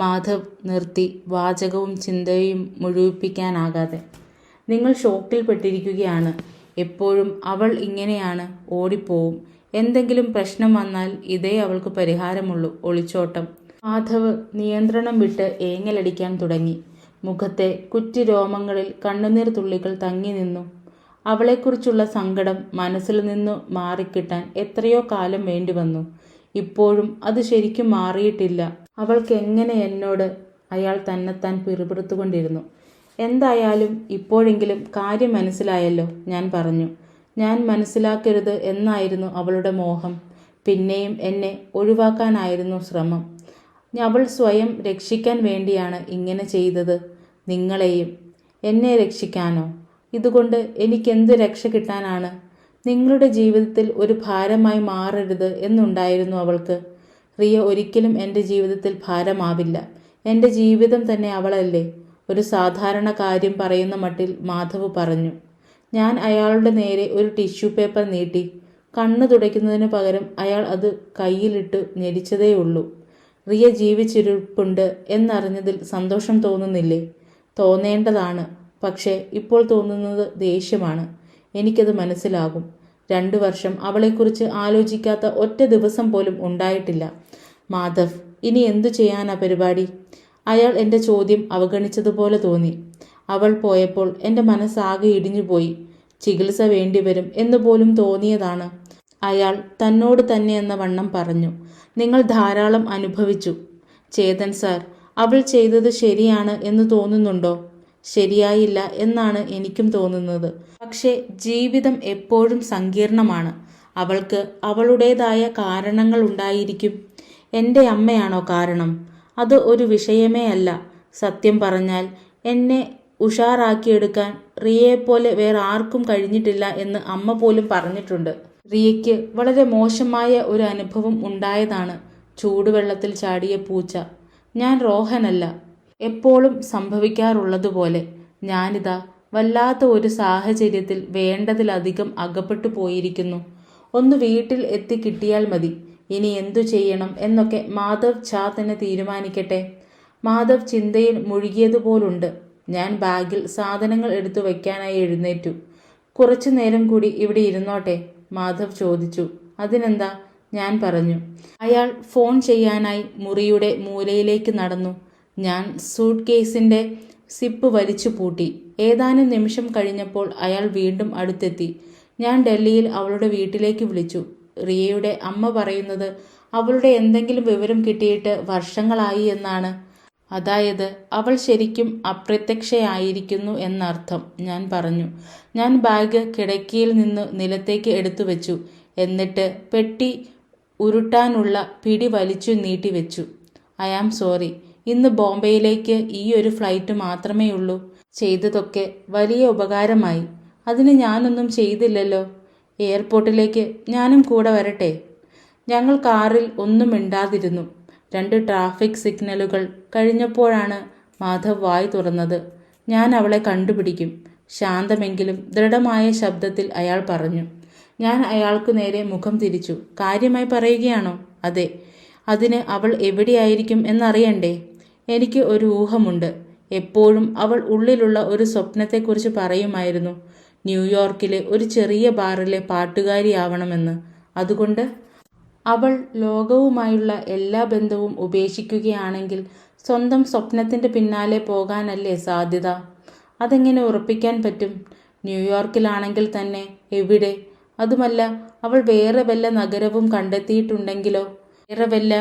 മാധവ് നിർത്തി, വാചകവും ചിന്തയും മുഴുവിപ്പിക്കാനാകാതെ. നിങ്ങൾ ഷോക്കിൽപ്പെട്ടിരിക്കുകയാണ്. എപ്പോഴും അവൾ ഇങ്ങനെയാണ്, ഓടിപ്പോവും. എന്തെങ്കിലും പ്രശ്നം വന്നാൽ ഇതേ അവൾക്ക് പരിഹാരമുള്ളൂ, ഒളിച്ചോട്ടം. മാധവ് നിയന്ത്രണം വിട്ട് ഏങ്ങലടിക്കാൻ തുടങ്ങി. മുഖത്തെ കുറ്റിരോമങ്ങളിൽ കണ്ണുനീർ തുള്ളികൾ തങ്ങി നിന്നു. അവളെക്കുറിച്ചുള്ള സങ്കടം മനസ്സിൽ നിന്നു മാറിക്കിട്ടാൻ എത്രയോ കാലം വേണ്ടിവന്നു. ഇപ്പോഴും അത് ശരിക്കും മാറിയിട്ടില്ല. അവൾക്കെങ്ങനെ എന്നോട്? അയാൾ തന്നെത്താൻ പിറുപിറുത്തുകൊണ്ടിരുന്നു. എന്തായാലും ഇപ്പോഴെങ്കിലും കാര്യം മനസ്സിലായല്ലോ, ഞാൻ പറഞ്ഞു. ഞാൻ മനസ്സിലാക്കരുത് എന്നായിരുന്നു അവളുടെ മോഹം. പിന്നെയും എന്നെ ഒഴിവാക്കാനായിരുന്നു ശ്രമം. അവൾ സ്വയം രക്ഷിക്കാൻ വേണ്ടിയാണ് ഇങ്ങനെ ചെയ്തത്. നിങ്ങളെയും. എന്നെ രക്ഷിക്കാനോ? ഇതുകൊണ്ട് എനിക്കെന്ത് രക്ഷ കിട്ടാനാണ്? നിങ്ങളുടെ ജീവിതത്തിൽ ഒരു ഭാരമായി മാറരുത് എന്നുണ്ടായിരുന്നു അവൾക്ക്. റിയ ഒരിക്കലും എൻ്റെ ജീവിതത്തിൽ ഭാരമാവില്ല. എൻ്റെ ജീവിതം തന്നെ അവളല്ലേ. ഒരു സാധാരണ കാര്യം പറയുന്ന മട്ടിൽ മാധവ് പറഞ്ഞു. ഞാൻ അയാളുടെ നേരെ ഒരു ടിഷ്യൂ പേപ്പർ നീട്ടി. കണ്ണ് തുടയ്ക്കുന്നതിന് പകരം അയാൾ അത് കയ്യിലിട്ട് ഞെരിച്ചതേയുള്ളൂ. റിയ ജീവിച്ചിരിപ്പുണ്ട് എന്നറിഞ്ഞതിൽ സന്തോഷം തോന്നുന്നില്ലേ? തോന്നേണ്ടതാണ്. പക്ഷേ ഇപ്പോൾ തോന്നുന്നത് ദേഷ്യമാണ്. എനിക്കത് മനസ്സിലാകും. 2 വർഷം അവളെക്കുറിച്ച് ആലോചിക്കാത്ത ഒറ്റ ദിവസം പോലും ഉണ്ടായിട്ടില്ല. മാധവ്, ഇനി എന്തു ചെയ്യാനാ പരിപാടി? അയാൾ എൻ്റെ ചോദ്യം അവഗണിച്ചതുപോലെ തോന്നി. അവൾ പോയപ്പോൾ എൻ്റെ മനസ്സാകെ ഇടിഞ്ഞുപോയി. ചികിത്സ വേണ്ടിവരും എന്നുപോലും തോന്നിയതാണ്. അയാൾ തന്നോട് തന്നെ എന്ന വണ്ണം പറഞ്ഞു. നിങ്ങൾ ധാരാളം അനുഭവിച്ചു ചേതൻ സാർ. അവൾ ചെയ്തത് ശരിയാണ് എന്ന് തോന്നുന്നുണ്ടോ? ശരിയായില്ല എന്നാണ് എനിക്കും തോന്നുന്നത്. പക്ഷേ ജീവിതം എപ്പോഴും സങ്കീർണമാണ്. അവൾക്ക് അവളുടേതായ കാരണങ്ങൾ ഉണ്ടായിരിക്കും. എൻ്റെ അമ്മയാണോ കാരണം? അത് ഒരു വിഷയമേ അല്ല. സത്യം പറഞ്ഞാൽ എന്നെ ഉഷാറാക്കിയെടുക്കാൻ റിയയെപ്പോലെ വേറെ ആർക്കും കഴിഞ്ഞിട്ടില്ല എന്ന് അമ്മ പോലും പറഞ്ഞിട്ടുണ്ട്. റിയയ്ക്ക് വളരെ മോശമായ ഒരു അനുഭവം ഉണ്ടായതാണ് ചൂടുവെള്ളത്തിൽ ചാടിയ പൂച്ച. ഞാൻ റോഹനല്ല. എപ്പോഴും സംഭവിക്കാറുള്ളതുപോലെ ഞാനിതാ വല്ലാത്ത ഒരു സാഹചര്യത്തിൽ വേണ്ടതിലധികം അകപ്പെട്ടു പോയിരിക്കുന്നു. ഒന്ന് വീട്ടിൽ എത്തി കിട്ടിയാൽ മതി. ഇനി എന്തു ചെയ്യണം എന്നൊക്കെ മാധവ് ഛാ തന്നെ തീരുമാനിക്കട്ടെ. മാധവ് ചിന്തയിൽ മുഴുകിയതുപോലുണ്ട്. ഞാൻ ബാഗിൽ സാധനങ്ങൾ എടുത്തു വയ്ക്കാനായി എഴുന്നേറ്റു. കുറച്ചു നേരം കൂടി ഇവിടെ ഇരുന്നോട്ടെ? മാധവ് ചോദിച്ചു. അതിനെന്താ? ഞാൻ പറഞ്ഞു. അയാൾ ഫോൺ ചെയ്യാനായി മുറിയുടെ മൂലയിലേക്ക് നടന്നു. ഞാൻ സൂട്ട് കേസിൻ്റെ സിപ്പ് വലിച്ചു പൂട്ടി. ഏതാനും നിമിഷം കഴിഞ്ഞപ്പോൾ അയാൾ വീണ്ടും അടുത്തെത്തി. ഞാൻ ഡൽഹിയിൽ അവളുടെ വീട്ടിലേക്ക് വിളിച്ചു. റിയയുടെ അമ്മ പറയുന്നത് അവളുടെ എന്തെങ്കിലും വിവരം കിട്ടിയിട്ട് വർഷങ്ങളായി എന്നാണ്. അതായത് അവൾ ശരിക്കും അപ്രത്യക്ഷയായിരിക്കുന്നു എന്നർത്ഥം, ഞാൻ പറഞ്ഞു. ഞാൻ ബാഗ് കിടക്കയിൽ നിന്ന് നിലത്തേക്ക് എടുത്തു വെച്ചു. എന്നിട്ട് പെട്ടി ഉരുട്ടാനുള്ള പിടി വലിച്ചു നീട്ടിവെച്ചു. I am sorry. ഇന്ന് ബോംബെയിലേക്ക് ഈ ഒരു ഫ്ലൈറ്റ് മാത്രമേ ഉള്ളൂ. ചെയ്തതൊക്കെ വലിയ ഉപകാരമായി. അതിന് ഞാനൊന്നും ചെയ്തില്ലല്ലോ. എയർപോർട്ടിലേക്ക് ഞാനും കൂടെ വരട്ടെ? ഞങ്ങൾ കാറിൽ ഒന്നും മിണ്ടാതിരുന്നു. 2 ട്രാഫിക് സിഗ്നലുകൾ കഴിഞ്ഞപ്പോഴാണ് മാധവ് വായ് തുറന്നത്. ഞാൻ അവളെ കണ്ടുപിടിക്കും. ശാന്തമെങ്കിലും ദൃഢമായ ശബ്ദത്തിൽ അയാൾ പറഞ്ഞു. ഞാൻ അയാൾക്കു നേരെ മുഖം തിരിച്ചു. കാര്യമായി പറയുകയാണോ? അതെ. അതിന് അവൾ എവിടെയായിരിക്കും എന്നറിയണ്ടേ? എനിക്ക് ഒരു ഊഹമുണ്ട്. എപ്പോഴും അവൾ ഉള്ളിലുള്ള ഒരു സ്വപ്നത്തെക്കുറിച്ച് പറയുമായിരുന്നു. ന്യൂയോർക്കിലെ ഒരു ചെറിയ ബാറിലെ പാട്ടുകാരിയാവണമെന്ന്. അതുകൊണ്ട് അവൾ ലോകവുമായുള്ള എല്ലാ ബന്ധവും ഉപേക്ഷിക്കുകയാണെങ്കിൽ സ്വന്തം സ്വപ്നത്തിൻ്റെ പിന്നാലെ പോകാനല്ലേ സാധ്യത? അതെങ്ങനെ ഉറപ്പിക്കാൻ പറ്റും? ന്യൂയോർക്കിലാണെങ്കിൽ തന്നെ എവിടെ? അതുമല്ല, അവൾ വേറെ വല്ല നഗരവും കണ്ടെത്തിയിട്ടുണ്ടെങ്കിലോ? വേറെ വല്ല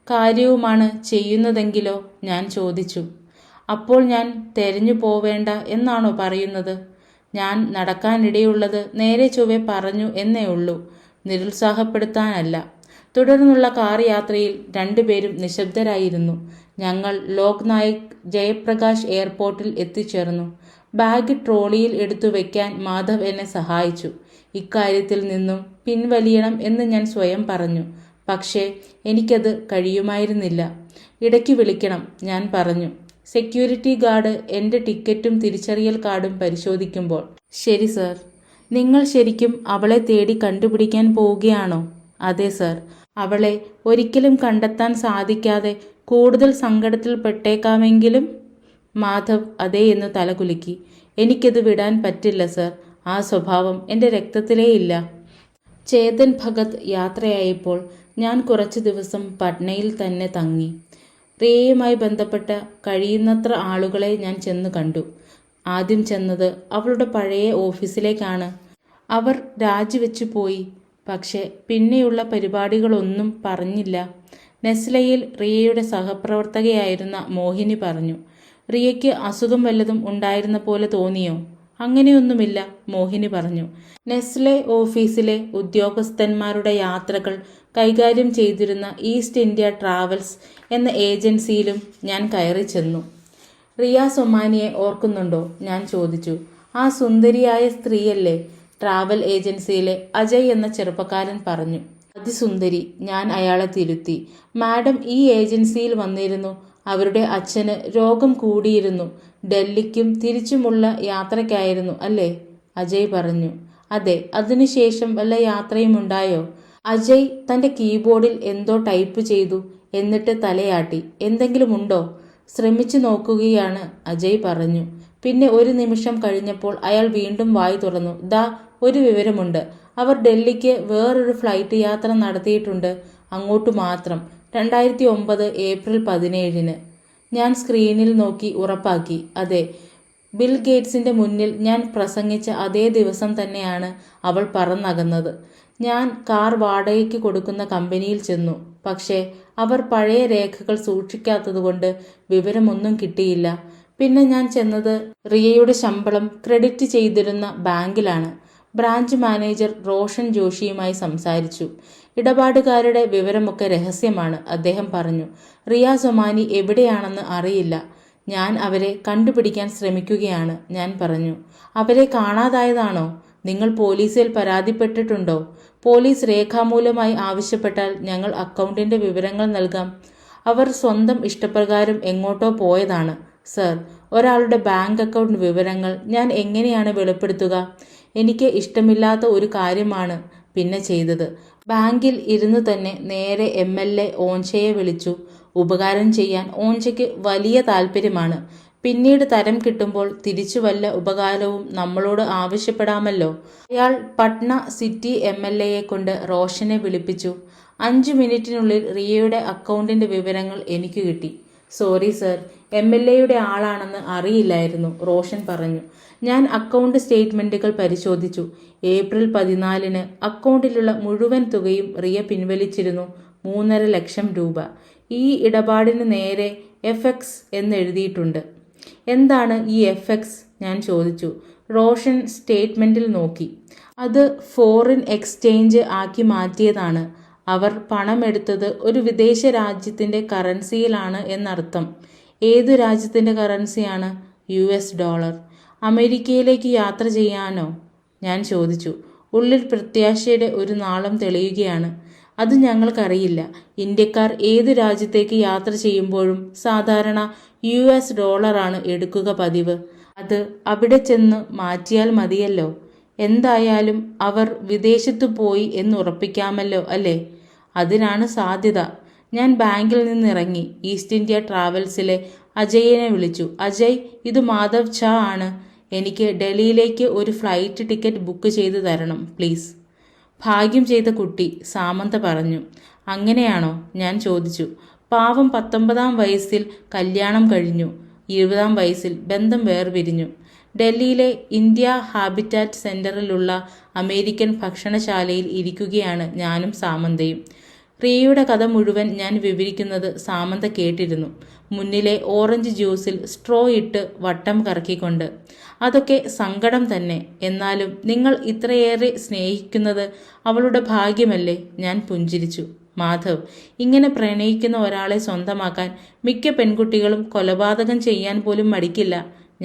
കാര്യവുമാണ് ചെയ്യുന്നതെങ്കിലോ? ഞാൻ ചോദിച്ചു. അപ്പോൾ ഞാൻ തെരഞ്ഞു പോവേണ്ട എന്നാണോ പറയുന്നത്? ഞാൻ നടക്കാനിടയുള്ളത് നേരെ ചൊവ്വെ പറഞ്ഞു എന്നേ ഉള്ളൂ, നിരുത്സാഹപ്പെടുത്താനല്ല. തുടർന്നുള്ള കാർ യാത്രയിൽ 2 പേരും നിശബ്ദരായിരുന്നു. ഞങ്ങൾ ലോക് നായക് ജയപ്രകാശ് എയർപോർട്ടിൽ എത്തിച്ചേർന്നു. ബാഗ് ട്രോളിയിൽ എടുത്തു വയ്ക്കാൻ മാധവ് എന്നെ സഹായിച്ചു. ഇക്കാര്യത്തിൽ നിന്നും പിൻവലിയണം എന്ന് ഞാൻ സ്വയം പറഞ്ഞു. പക്ഷേ എനിക്കത് കഴിയുമായിരുന്നില്ല. ഇടയ്ക്ക് വിളിക്കണം, ഞാൻ പറഞ്ഞു. സെക്യൂരിറ്റി ഗാർഡ് എൻ്റെ ടിക്കറ്റും തിരിച്ചറിയൽ കാർഡും പരിശോധിക്കുമ്പോൾ. ശരി സർ. നിങ്ങൾ ശരിക്കും അവളെ തേടി കണ്ടുപിടിക്കാൻ പോവുകയാണോ? അതെ സർ. അവളെ ഒരിക്കലും കണ്ടെത്താൻ സാധിക്കാതെ കൂടുതൽ സങ്കടത്തിൽ പെട്ടേക്കാമെങ്കിലും? മാധവ് അതേ എന്ന് തലകുലുക്കി. എനിക്കത് വിടാൻ പറ്റില്ല സർ. ആ സ്വഭാവം എൻ്റെ രക്തത്തിലേ ഇല്ല. ചേതൻ ഭഗത് യാത്രയായപ്പോൾ ഞാൻ കുറച്ച് ദിവസം പട്നയിൽ തന്നെ തങ്ങി. റിയയുമായി ബന്ധപ്പെട്ട കഴിയുന്നത്ര ആളുകളെ ഞാൻ ചെന്ന് കണ്ടു. ആദ്യം ചെന്നത് അവളുടെ പഴയ ഓഫീസിലേക്കാണ്. അവർ രാജിവെച്ചു പോയി. പക്ഷെ പിന്നെയുള്ള പരിപാടികളൊന്നും പറഞ്ഞില്ല. നെസ്ലയിൽ റിയയുടെ സഹപ്രവർത്തകയായിരുന്ന മോഹിനി പറഞ്ഞു. റിയയ്ക്ക് അസുഖം വല്ലതും ഉണ്ടായിരുന്ന പോലെ തോന്നിയോ? അങ്ങനെയൊന്നുമില്ല, മോഹിനി പറഞ്ഞു. നെസ്ലെ ഓഫീസിലെ ഉദ്യോഗസ്ഥന്മാരുടെ യാത്രകൾ കൈകാര്യം ചെയ്തിരുന്ന ഈസ്റ്റ് ഇന്ത്യ ട്രാവൽസ് എന്ന ഏജൻസിയിലും ഞാൻ കയറി ചെന്നു. റിയ സൊമാനിയെ ഓർക്കുന്നുണ്ടോ? ഞാൻ ചോദിച്ചു. ആ സുന്ദരിയായ സ്ത്രീയല്ലേ? ട്രാവൽ ഏജൻസിയിലെ അജയ് എന്ന ചെറുപ്പക്കാരൻ പറഞ്ഞു. അതിസുന്ദരി, ഞാൻ അയാളെ തിരുത്തി. മാഡം ഈ ഏജൻസിയിൽ വന്നിരുന്നു. അവരുടെ അച്ഛന് രോഗം കൂടിയിരുന്നു. ഡൽഹിക്കും തിരിച്ചുമുള്ള യാത്രയ്ക്കായിരുന്നു അല്ലേ? അജയ് പറഞ്ഞു. അതെ. അതിനുശേഷം വല്ല യാത്രയും ഉണ്ടായോ? അജയ് തൻ്റെ കീബോർഡിൽ എന്തോ ടൈപ്പ് ചെയ്തു. എന്നിട്ട് തലയാട്ടി. എന്തെങ്കിലും ഉണ്ടോ? ശ്രമിച്ചു നോക്കുകയാണ്, അജയ് പറഞ്ഞു. പിന്നെ ഒരു നിമിഷം കഴിഞ്ഞപ്പോൾ അയാൾ വീണ്ടും വായ് തുറന്നു. ദാ ഒരു വിവരമുണ്ട്. അവർ ഡൽഹിക്ക് വേറൊരു ഫ്ലൈറ്റ് യാത്ര നടത്തിയിട്ടുണ്ട്. അങ്ങോട്ട് മാത്രം. 2009 ഏപ്രിൽ 17-ന്. ഞാൻ സ്ക്രീനിൽ നോക്കി ഉറപ്പാക്കി. അതെ, ബിൽ ഗേറ്റ്സിൻ്റെ മുന്നിൽ ഞാൻ പ്രസംഗിച്ച അതേ ദിവസം തന്നെയാണ് അവൾ പറന്നകന്നത്. ഞാൻ കാർ വാടകയ്ക്ക് കൊടുക്കുന്ന കമ്പനിയിൽ ചെന്നു. പക്ഷേ അവർ പഴയ രേഖകൾ സൂക്ഷിക്കാത്തതുകൊണ്ട് വിവരമൊന്നും കിട്ടിയില്ല. പിന്നെ ഞാൻ ചെന്നത് റിയയുടെ ശമ്പളം ക്രെഡിറ്റ് ചെയ്തിരുന്ന ബാങ്കിലാണ്. ബ്രാഞ്ച് മാനേജർ റോഷൻ ജോഷിയുമായി സംസാരിച്ചു. ഇടപാടുകാരുടെ വിവരമൊക്കെ രഹസ്യമാണ്, അദ്ദേഹം പറഞ്ഞു. റിയ സൊമാനി എവിടെയാണെന്ന് അറിയില്ല. ഞാൻ അവരെ കണ്ടുപിടിക്കാൻ ശ്രമിക്കുകയാണ്, ഞാൻ പറഞ്ഞു. അവരെ കാണാതായതാണോ? നിങ്ങൾ പോലീസിൽ പരാതിപ്പെട്ടിട്ടുണ്ടോ? പോലീസ് രേഖാമൂലമായി ആവശ്യപ്പെട്ടാൽ ഞങ്ങൾ അക്കൗണ്ടിന്റെ വിവരങ്ങൾ നൽകാം. അവർ സ്വന്തം ഇഷ്ടപ്രകാരം എങ്ങോട്ടോ പോയതാണ് സർ. ഒരാളുടെ ബാങ്ക് അക്കൗണ്ട് വിവരങ്ങൾ ഞാൻ എങ്ങനെയാണ് വെളിപ്പെടുത്തുക? എനിക്ക് ഇഷ്ടമില്ലാത്ത ഒരു കാര്യമാണ് പിന്നെ ചെയ്തത്. ബാങ്കിൽ ഇരുന്ന് തന്നെ നേരെ MLA ഓഞ്ചയെ വിളിച്ചു. ഉപകാരം ചെയ്യാൻ ഓഞ്ചയ്ക്ക് വലിയ താല്പര്യമാണ്. പിന്നീട് തരം കിട്ടുമ്പോൾ തിരിച്ചു വല്ല ഉപകാരവും നമ്മളോട് ആവശ്യപ്പെടാമല്ലോ. അയാൾ പട്ന സിറ്റി MLAയെ കൊണ്ട് റോഷനെ വിളിപ്പിച്ചു. 5 മിനിറ്റിനുള്ളിൽ റിയയുടെ അക്കൗണ്ടിന്റെ വിവരങ്ങൾ എനിക്ക് കിട്ടി. സോറി സർ, MLAയുടെ ആളാണെന്ന് അറിയില്ലായിരുന്നു, റോഷൻ പറഞ്ഞു. ഞാൻ അക്കൗണ്ട് സ്റ്റേറ്റ്മെന്റുകൾ പരിശോധിച്ചു. ഏപ്രിൽ 14-ന് അക്കൗണ്ടിലുള്ള മുഴുവൻ തുകയും റിയ പിൻവലിച്ചിരുന്നു. 3.5 ലക്ഷം രൂപ. ഈ ഇടപാടിന് നേരെ FX എന്നെഴുതിയിട്ടുണ്ട്. എന്താണ് ഈ FX? ഞാൻ ചോദിച്ചു. റോഷൻ സ്റ്റേറ്റ്മെന്റിൽ നോക്കി. അത് ഫോറിൻ എക്സ്ചേഞ്ച് ആക്കി മാറ്റിയതാണ്. അവർ പണമെടുത്തത് ഒരു വിദേശ രാജ്യത്തിന്റെ കറൻസിയിലാണ് എന്നർത്ഥം. ഏതു രാജ്യത്തിന്റെ കറൻസിയാണ്? US dollar. അമേരിക്കയിലേക്ക് യാത്ര ചെയ്യാനോ? ഞാൻ ചോദിച്ചു. ഉള്ളിൽ പ്രത്യാശയുടെ ഒരു നാളം തെളിയുകയാണ്. അത് ഞങ്ങൾക്കറിയില്ല. ഇന്ത്യക്കാർ ഏതു രാജ്യത്തേക്ക് യാത്ര ചെയ്യുമ്പോഴും സാധാരണ US ഡോളറാണ് എടുക്കുക പതിവ്. അത് അവിടെ ചെന്ന് മാറ്റിയാൽ മതിയല്ലോ. എന്തായാലും അവർ വിദേശത്തു പോയി എന്നുറപ്പിക്കാമല്ലോ അല്ലേ? അതിനാണ് സാധ്യത. ഞാൻ ബാങ്കിൽ നിന്നിറങ്ങി ഈസ്റ്റ് ഇന്ത്യ ട്രാവൽസിലെ അജയിനെ വിളിച്ചു. അജയ്, ഇത് മാധവ് ഝാ ആണ്. എനിക്ക് ഡൽഹിയിലേക്ക് ഒരു ഫ്ലൈറ്റ് ടിക്കറ്റ് ബുക്ക് ചെയ്തു തരണം പ്ലീസ്. ഭാഗ്യം ചെയ്ത കുട്ടി, സാമന്ത പറഞ്ഞു. അങ്ങനെയാണോ? ഞാൻ ചോദിച്ചു. പാവം 19-ാം വയസ്സിൽ കല്യാണം കഴിഞ്ഞു, 20-ാം വയസ്സിൽ ബന്ധം വേർപിരിഞ്ഞു. ഡൽഹിയിലെ ഇന്ത്യ ഹാബിറ്റാറ്റ് സെന്ററിലുള്ള അമേരിക്കൻ ഭക്ഷണശാലയിൽ ഇരിക്കുകയാണ് ഞാനും സാമന്തയും. റിയയുടെ കഥ മുഴുവൻ ഞാൻ വിവരിക്കുന്നത് സാമന്ത കേട്ടിരുന്നു, മുന്നിലെ ഓറഞ്ച് ജ്യൂസിൽ സ്ട്രോ ഇട്ട് വട്ടം കറക്കിക്കൊണ്ട്. അതൊക്കെ സങ്കടം തന്നെ. എന്നാലും നിങ്ങൾ ഇത്രയേറെ സ്നേഹിക്കുന്നത് അവളുടെ ഭാഗ്യമല്ലേ? ഞാൻ പുഞ്ചിരിച്ചു. മാധവ്, ഇങ്ങനെ പ്രണയിക്കുന്ന ഒരാളെ സ്വന്തമാക്കാൻ മിക്ക പെൺകുട്ടികളും കൊലപാതകം ചെയ്യാൻ പോലും മടിക്കില്ല.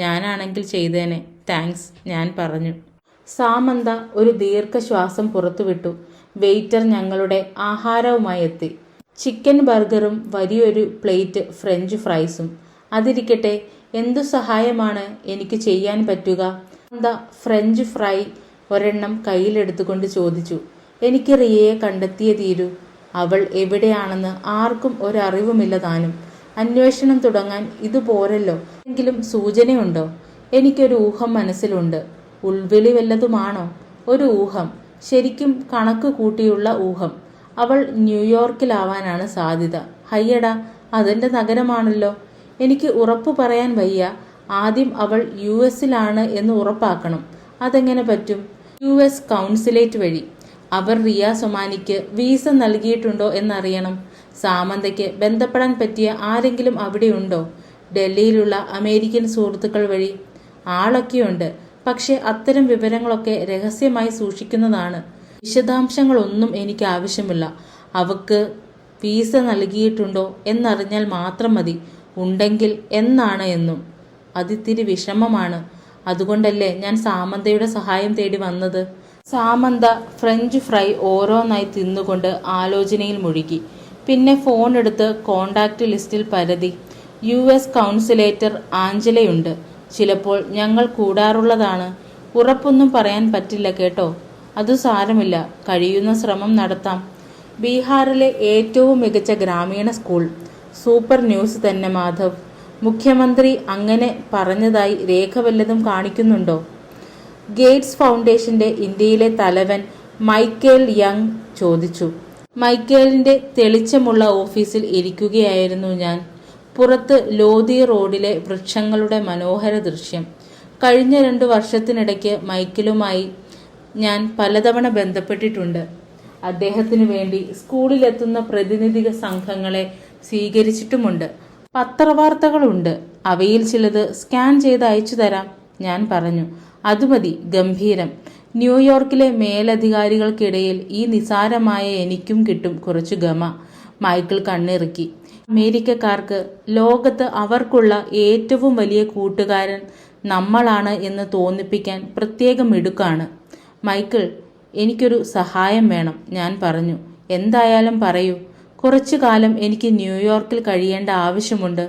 ഞാനാണെങ്കിൽ ചെയ്തേനെ. താങ്ക്സ്, ഞാൻ പറഞ്ഞു. സാമന്ത ഒരു ദീർഘശ്വാസം പുറത്തുവിട്ടു. വെയിറ്റർ ഞങ്ങളുടെ ആഹാരവുമായി എത്തി. ചിക്കൻ ബർഗറും വലിയൊരു പ്ലേറ്റ് ഫ്രഞ്ച് ഫ്രൈസും. അതിരിക്കട്ടെ, എന്തു സഹായമാണ് എനിക്ക് ചെയ്യാൻ പറ്റുക? സാമന്ത ഫ്രഞ്ച് ഫ്രൈ ഒരെണ്ണം കയ്യിലെടുത്തുകൊണ്ട് ചോദിച്ചു. എനിക്ക് റിയയെ കണ്ടെത്തിയേ തീരൂ. അവൾ എവിടെയാണെന്ന് ആർക്കും ഒരറിവുമില്ല താനും. അന്വേഷണം തുടങ്ങാൻ ഇതുപോരല്ലോ. എന്തെങ്കിലും സൂചനയുണ്ടോ? എനിക്കൊരു ഊഹം മനസ്സിലുണ്ട്. ഉൾവിളി വല്ലതുമാണോ? ഒരു ഊഹം, ശരിക്കും കണക്ക് കൂട്ടിയുള്ള ഊഹം. അവൾ ന്യൂയോർക്കിലാവാനാണ് സാധ്യത. ഹയ്യടാ, അതെന്റെ നഗരമാണല്ലോ. എനിക്ക് ഉറപ്പു പറയാൻ വയ്യ. ആദ്യം അവൾ US-ലാണ് എന്ന് ഉറപ്പാക്കണം. അതെങ്ങനെ പറ്റും? US കൗൺസിലേറ്റ് വഴി. അവർ റിയ സൊമാനിക്ക് വീസ നൽകിയിട്ടുണ്ടോ എന്നറിയണം. സാമന്തയ്ക്ക് ബന്ധപ്പെടാൻ പറ്റിയ ആരെങ്കിലും അവിടെയുണ്ടോ? ഡൽഹിയിലുള്ള അമേരിക്കൻ സുഹൃത്തുക്കൾ വഴി. ആളൊക്കെയുണ്ട്, പക്ഷെ അത്തരം വിവരങ്ങളൊക്കെ രഹസ്യമായി സൂക്ഷിക്കുന്നതാണ്. വിശദാംശങ്ങളൊന്നും എനിക്ക് ആവശ്യമില്ല. അവക്ക് വീസ നൽകിയിട്ടുണ്ടോ എന്നറിഞ്ഞാൽ മാത്രം മതി. ഉണ്ടെങ്കിൽ എന്നാണ് എന്നും. അതിത്തിരി വിഷമമാണ്. അതുകൊണ്ടല്ലേ ഞാൻ സാമന്തയുടെ സഹായം തേടി വന്നത്. സാമന്ത ഫ്രഞ്ച് ഫ്രൈ ഓരോന്നായി തിന്നുകൊണ്ട് ആലോചനയിൽ മുഴുകി. പിന്നെ ഫോൺ എടുത്ത് കോണ്ടാക്ട് ലിസ്റ്റിൽ പരതി. US കൗൺസിലേറ്റർ ആഞ്ചലയുണ്ട്. ചിലപ്പോൾ ഞങ്ങൾ കൂടാറുള്ളതാണ്. ഉറപ്പൊന്നും പറയാൻ പറ്റില്ല കേട്ടോ. അതു സാരമില്ല, കഴിയുന്ന ശ്രമം നടത്താം. ബീഹാറിലെ ഏറ്റവും മികച്ച ഗ്രാമീണ സ്കൂൾ. സൂപ്പർ ന്യൂസ് തന്നെ മാധവ്. മുഖ്യമന്ത്രി അങ്ങനെ പറഞ്ഞതായി രേഖ വല്ലതും കാണിക്കുന്നുണ്ടോ? ഗേറ്റ്സ് ഫൗണ്ടേഷന്റെ ഇന്ത്യയിലെ തലവൻ മൈക്കേൽ യങ് ചോദിച്ചു. മൈക്കേലിന്റെ തെളിച്ചമുള്ള ഓഫീസിൽ ഇരിക്കുകയായിരുന്നു ഞാൻ. പുറത്ത് ലോധി റോഡിലെ വൃക്ഷങ്ങളുടെ മനോഹര ദൃശ്യം. കഴിഞ്ഞ 2 വർഷത്തിനിടയ്ക്ക് മൈക്കിളുമായി ഞാൻ പലതവണ ബന്ധപ്പെട്ടിട്ടുണ്ട്. അദ്ദേഹത്തിനു വേണ്ടി സ്കൂളിലെത്തുന്ന പ്രതിനിധി സംഘങ്ങളെ സ്വീകരിച്ചിട്ടുമുണ്ട്. പത്രവാർത്തകളുണ്ട്. അവയിൽ ചിലത് സ്കാൻ ചെയ്ത് അയച്ചു തരാം. ഞാൻ പറഞ്ഞു. അതുമതി, ഗംഭീരം. ന്യൂയോർക്കിലെ മേലധികാരികൾക്കിടയിൽ ഈ നിസാരമായ എനിക്കും കിട്ടും കുറച്ചു ഗമ. മൈക്കിൾ കണ്ണിറുക്കി. അമേരിക്കക്കാർക്ക് ലോകത്ത് അവർക്കുള്ള ഏറ്റവും വലിയ കൂട്ടുകാരൻ നമ്മളാണ് എന്ന് തോന്നിപ്പിക്കാൻ പ്രത്യേക മിടുക്കാണ്. മൈക്കിൾ, എനിക്കൊരു സഹായം വേണം. ഞാൻ പറഞ്ഞു. എന്തായാലും പറയൂ. കുറച്ചു കാലം എനിക്ക് ന്യൂയോർക്കിൽ കഴിയേണ്ട ആവശ്യമുണ്ട്.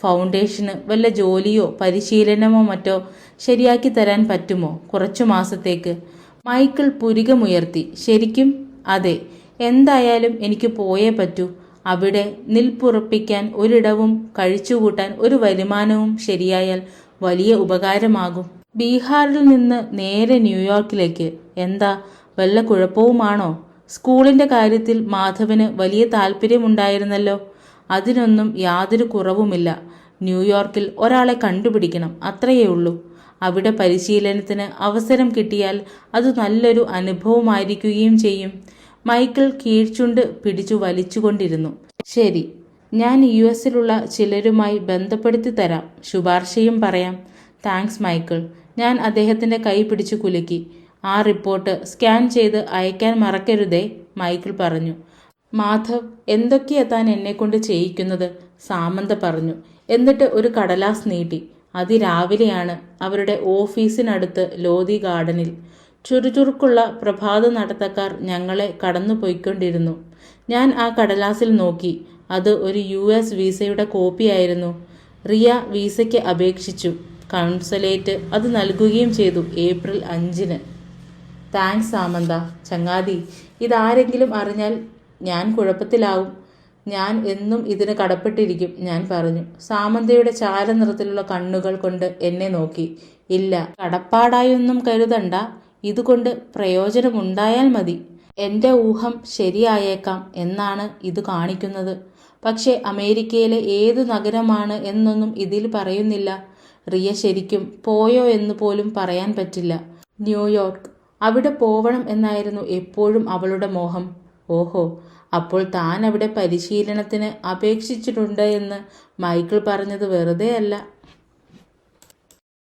ഫൗണ്ടേഷന് വല്ല ജോലിയോ പരിശീലനമോ മറ്റോ ശരിയാക്കി തരാൻ പറ്റുമോ കുറച്ചു മാസത്തേക്ക്? മൈക്കിൾ പുരികമുയർത്തി. ശരിക്കും? അതെ. എന്തായാലും എനിക്ക് പോയേ പറ്റൂ. അവിടെ നിൽപ്പുറപ്പിക്കാൻ ഒരിടവും കഴിച്ചുകൂട്ടാൻ ഒരു വരുമാനവും ശരിയായാൽ വലിയ ഉപകാരമാകും. ബീഹാറിൽ നിന്ന് നേരെ ന്യൂയോർക്കിലേക്ക്. എന്താ, വല്ല കുഴപ്പവുമാണോ? സ്കൂളിന്റെ കാര്യത്തിൽ മാധവന് വലിയ താല്പര്യമുണ്ടായിരുന്നല്ലോ. അതിനൊന്നും യാതൊരു കുറവുമില്ല. ന്യൂയോർക്കിൽ ഒരാളെ കണ്ടുപിടിക്കണം, അത്രയേ ഉള്ളൂ. അവിടെ പരിശീലനത്തിന് അവസരം കിട്ടിയാൽ അത് നല്ലൊരു അനുഭവമായിരിക്കുകയും ചെയ്യും. മൈക്കിൾ കീഴ്ചുണ്ട് പിടിച്ചു വലിച്ചുകൊണ്ടിരുന്നു. ശരി, ഞാൻ US-ലുള്ള ചിലരുമായി ബന്ധപ്പെടുത്തി തരാം. ശുപാർശയും പറയാം. Thanks Michael. ഞാൻ അദ്ദേഹത്തിന്റെ കൈ പിടിച്ചു കുലുക്കി. ആ റിപ്പോർട്ട് സ്കാൻ ചെയ്ത് അയക്കാൻ മറക്കരുതേ, മൈക്കിൾ പറഞ്ഞു. മാധവ്, എന്തൊക്കെയാ താൻ എന്നെക്കൊണ്ട് ചെയ്യിക്കുന്നത്? സാമന്ത പറഞ്ഞു. എന്നിട്ട് ഒരു കടലാസ് നീട്ടി. അതിരാവിലെയാണ്. അവരുടെ ഓഫീസിനടുത്ത് ലോധി ഗാർഡനിൽ. ചുറുചുറുക്കുള്ള പ്രഭാത നടത്തക്കാർ ഞങ്ങളെ കടന്നു പോയിക്കൊണ്ടിരുന്നു. ഞാൻ ആ കടലാസിൽ നോക്കി. അത് ഒരു US വീസയുടെ കോപ്പിയായിരുന്നു. റിയ വീസയ്ക്ക് അപേക്ഷിച്ചു. കൗൺസലേറ്റ് അത് നൽകുകയും ചെയ്തു ഏപ്രിൽ 5-ന്. താങ്ക്സ് സാമന്ത. ചങ്ങാതി, ഇതാരെങ്കിലും അറിഞ്ഞാൽ ഞാൻ കുഴപ്പത്തിലാവും. ഞാൻ എന്നും ഇതിന് കടപ്പെട്ടിരിക്കും. ഞാൻ പറഞ്ഞു. സാമന്തയുടെ ചാരനിറത്തിലുള്ള കണ്ണുകൾ കൊണ്ട് എന്നെ നോക്കി. ഇല്ല, കടപ്പാടായൊന്നും കരുതണ്ട. ഇതുകൊണ്ട് പ്രയോജനമുണ്ടായാൽ മതി. എന്റെ ഊഹം ശരിയായേക്കാം എന്നാണ് ഇത് കാണിക്കുന്നത്. പക്ഷെ അമേരിക്കയിലെ ഏതു നഗരമാണ് എന്നൊന്നും ഇതിൽ പറയുന്നില്ല. റിയ ശരിക്കും പോയോ എന്ന് പോലും പറയാൻ പറ്റില്ല. ന്യൂയോർക്ക്. അവിടെ പോവണം എന്നായിരുന്നു എപ്പോഴും അവളുടെ മോഹം. ഓഹോ, അപ്പോൾ താൻ അവിടെ പരിശീലനത്തിന് അപേക്ഷിച്ചിട്ടുണ്ട് എന്ന് മൈക്കിൾ പറഞ്ഞത് വെറുതെ അല്ല.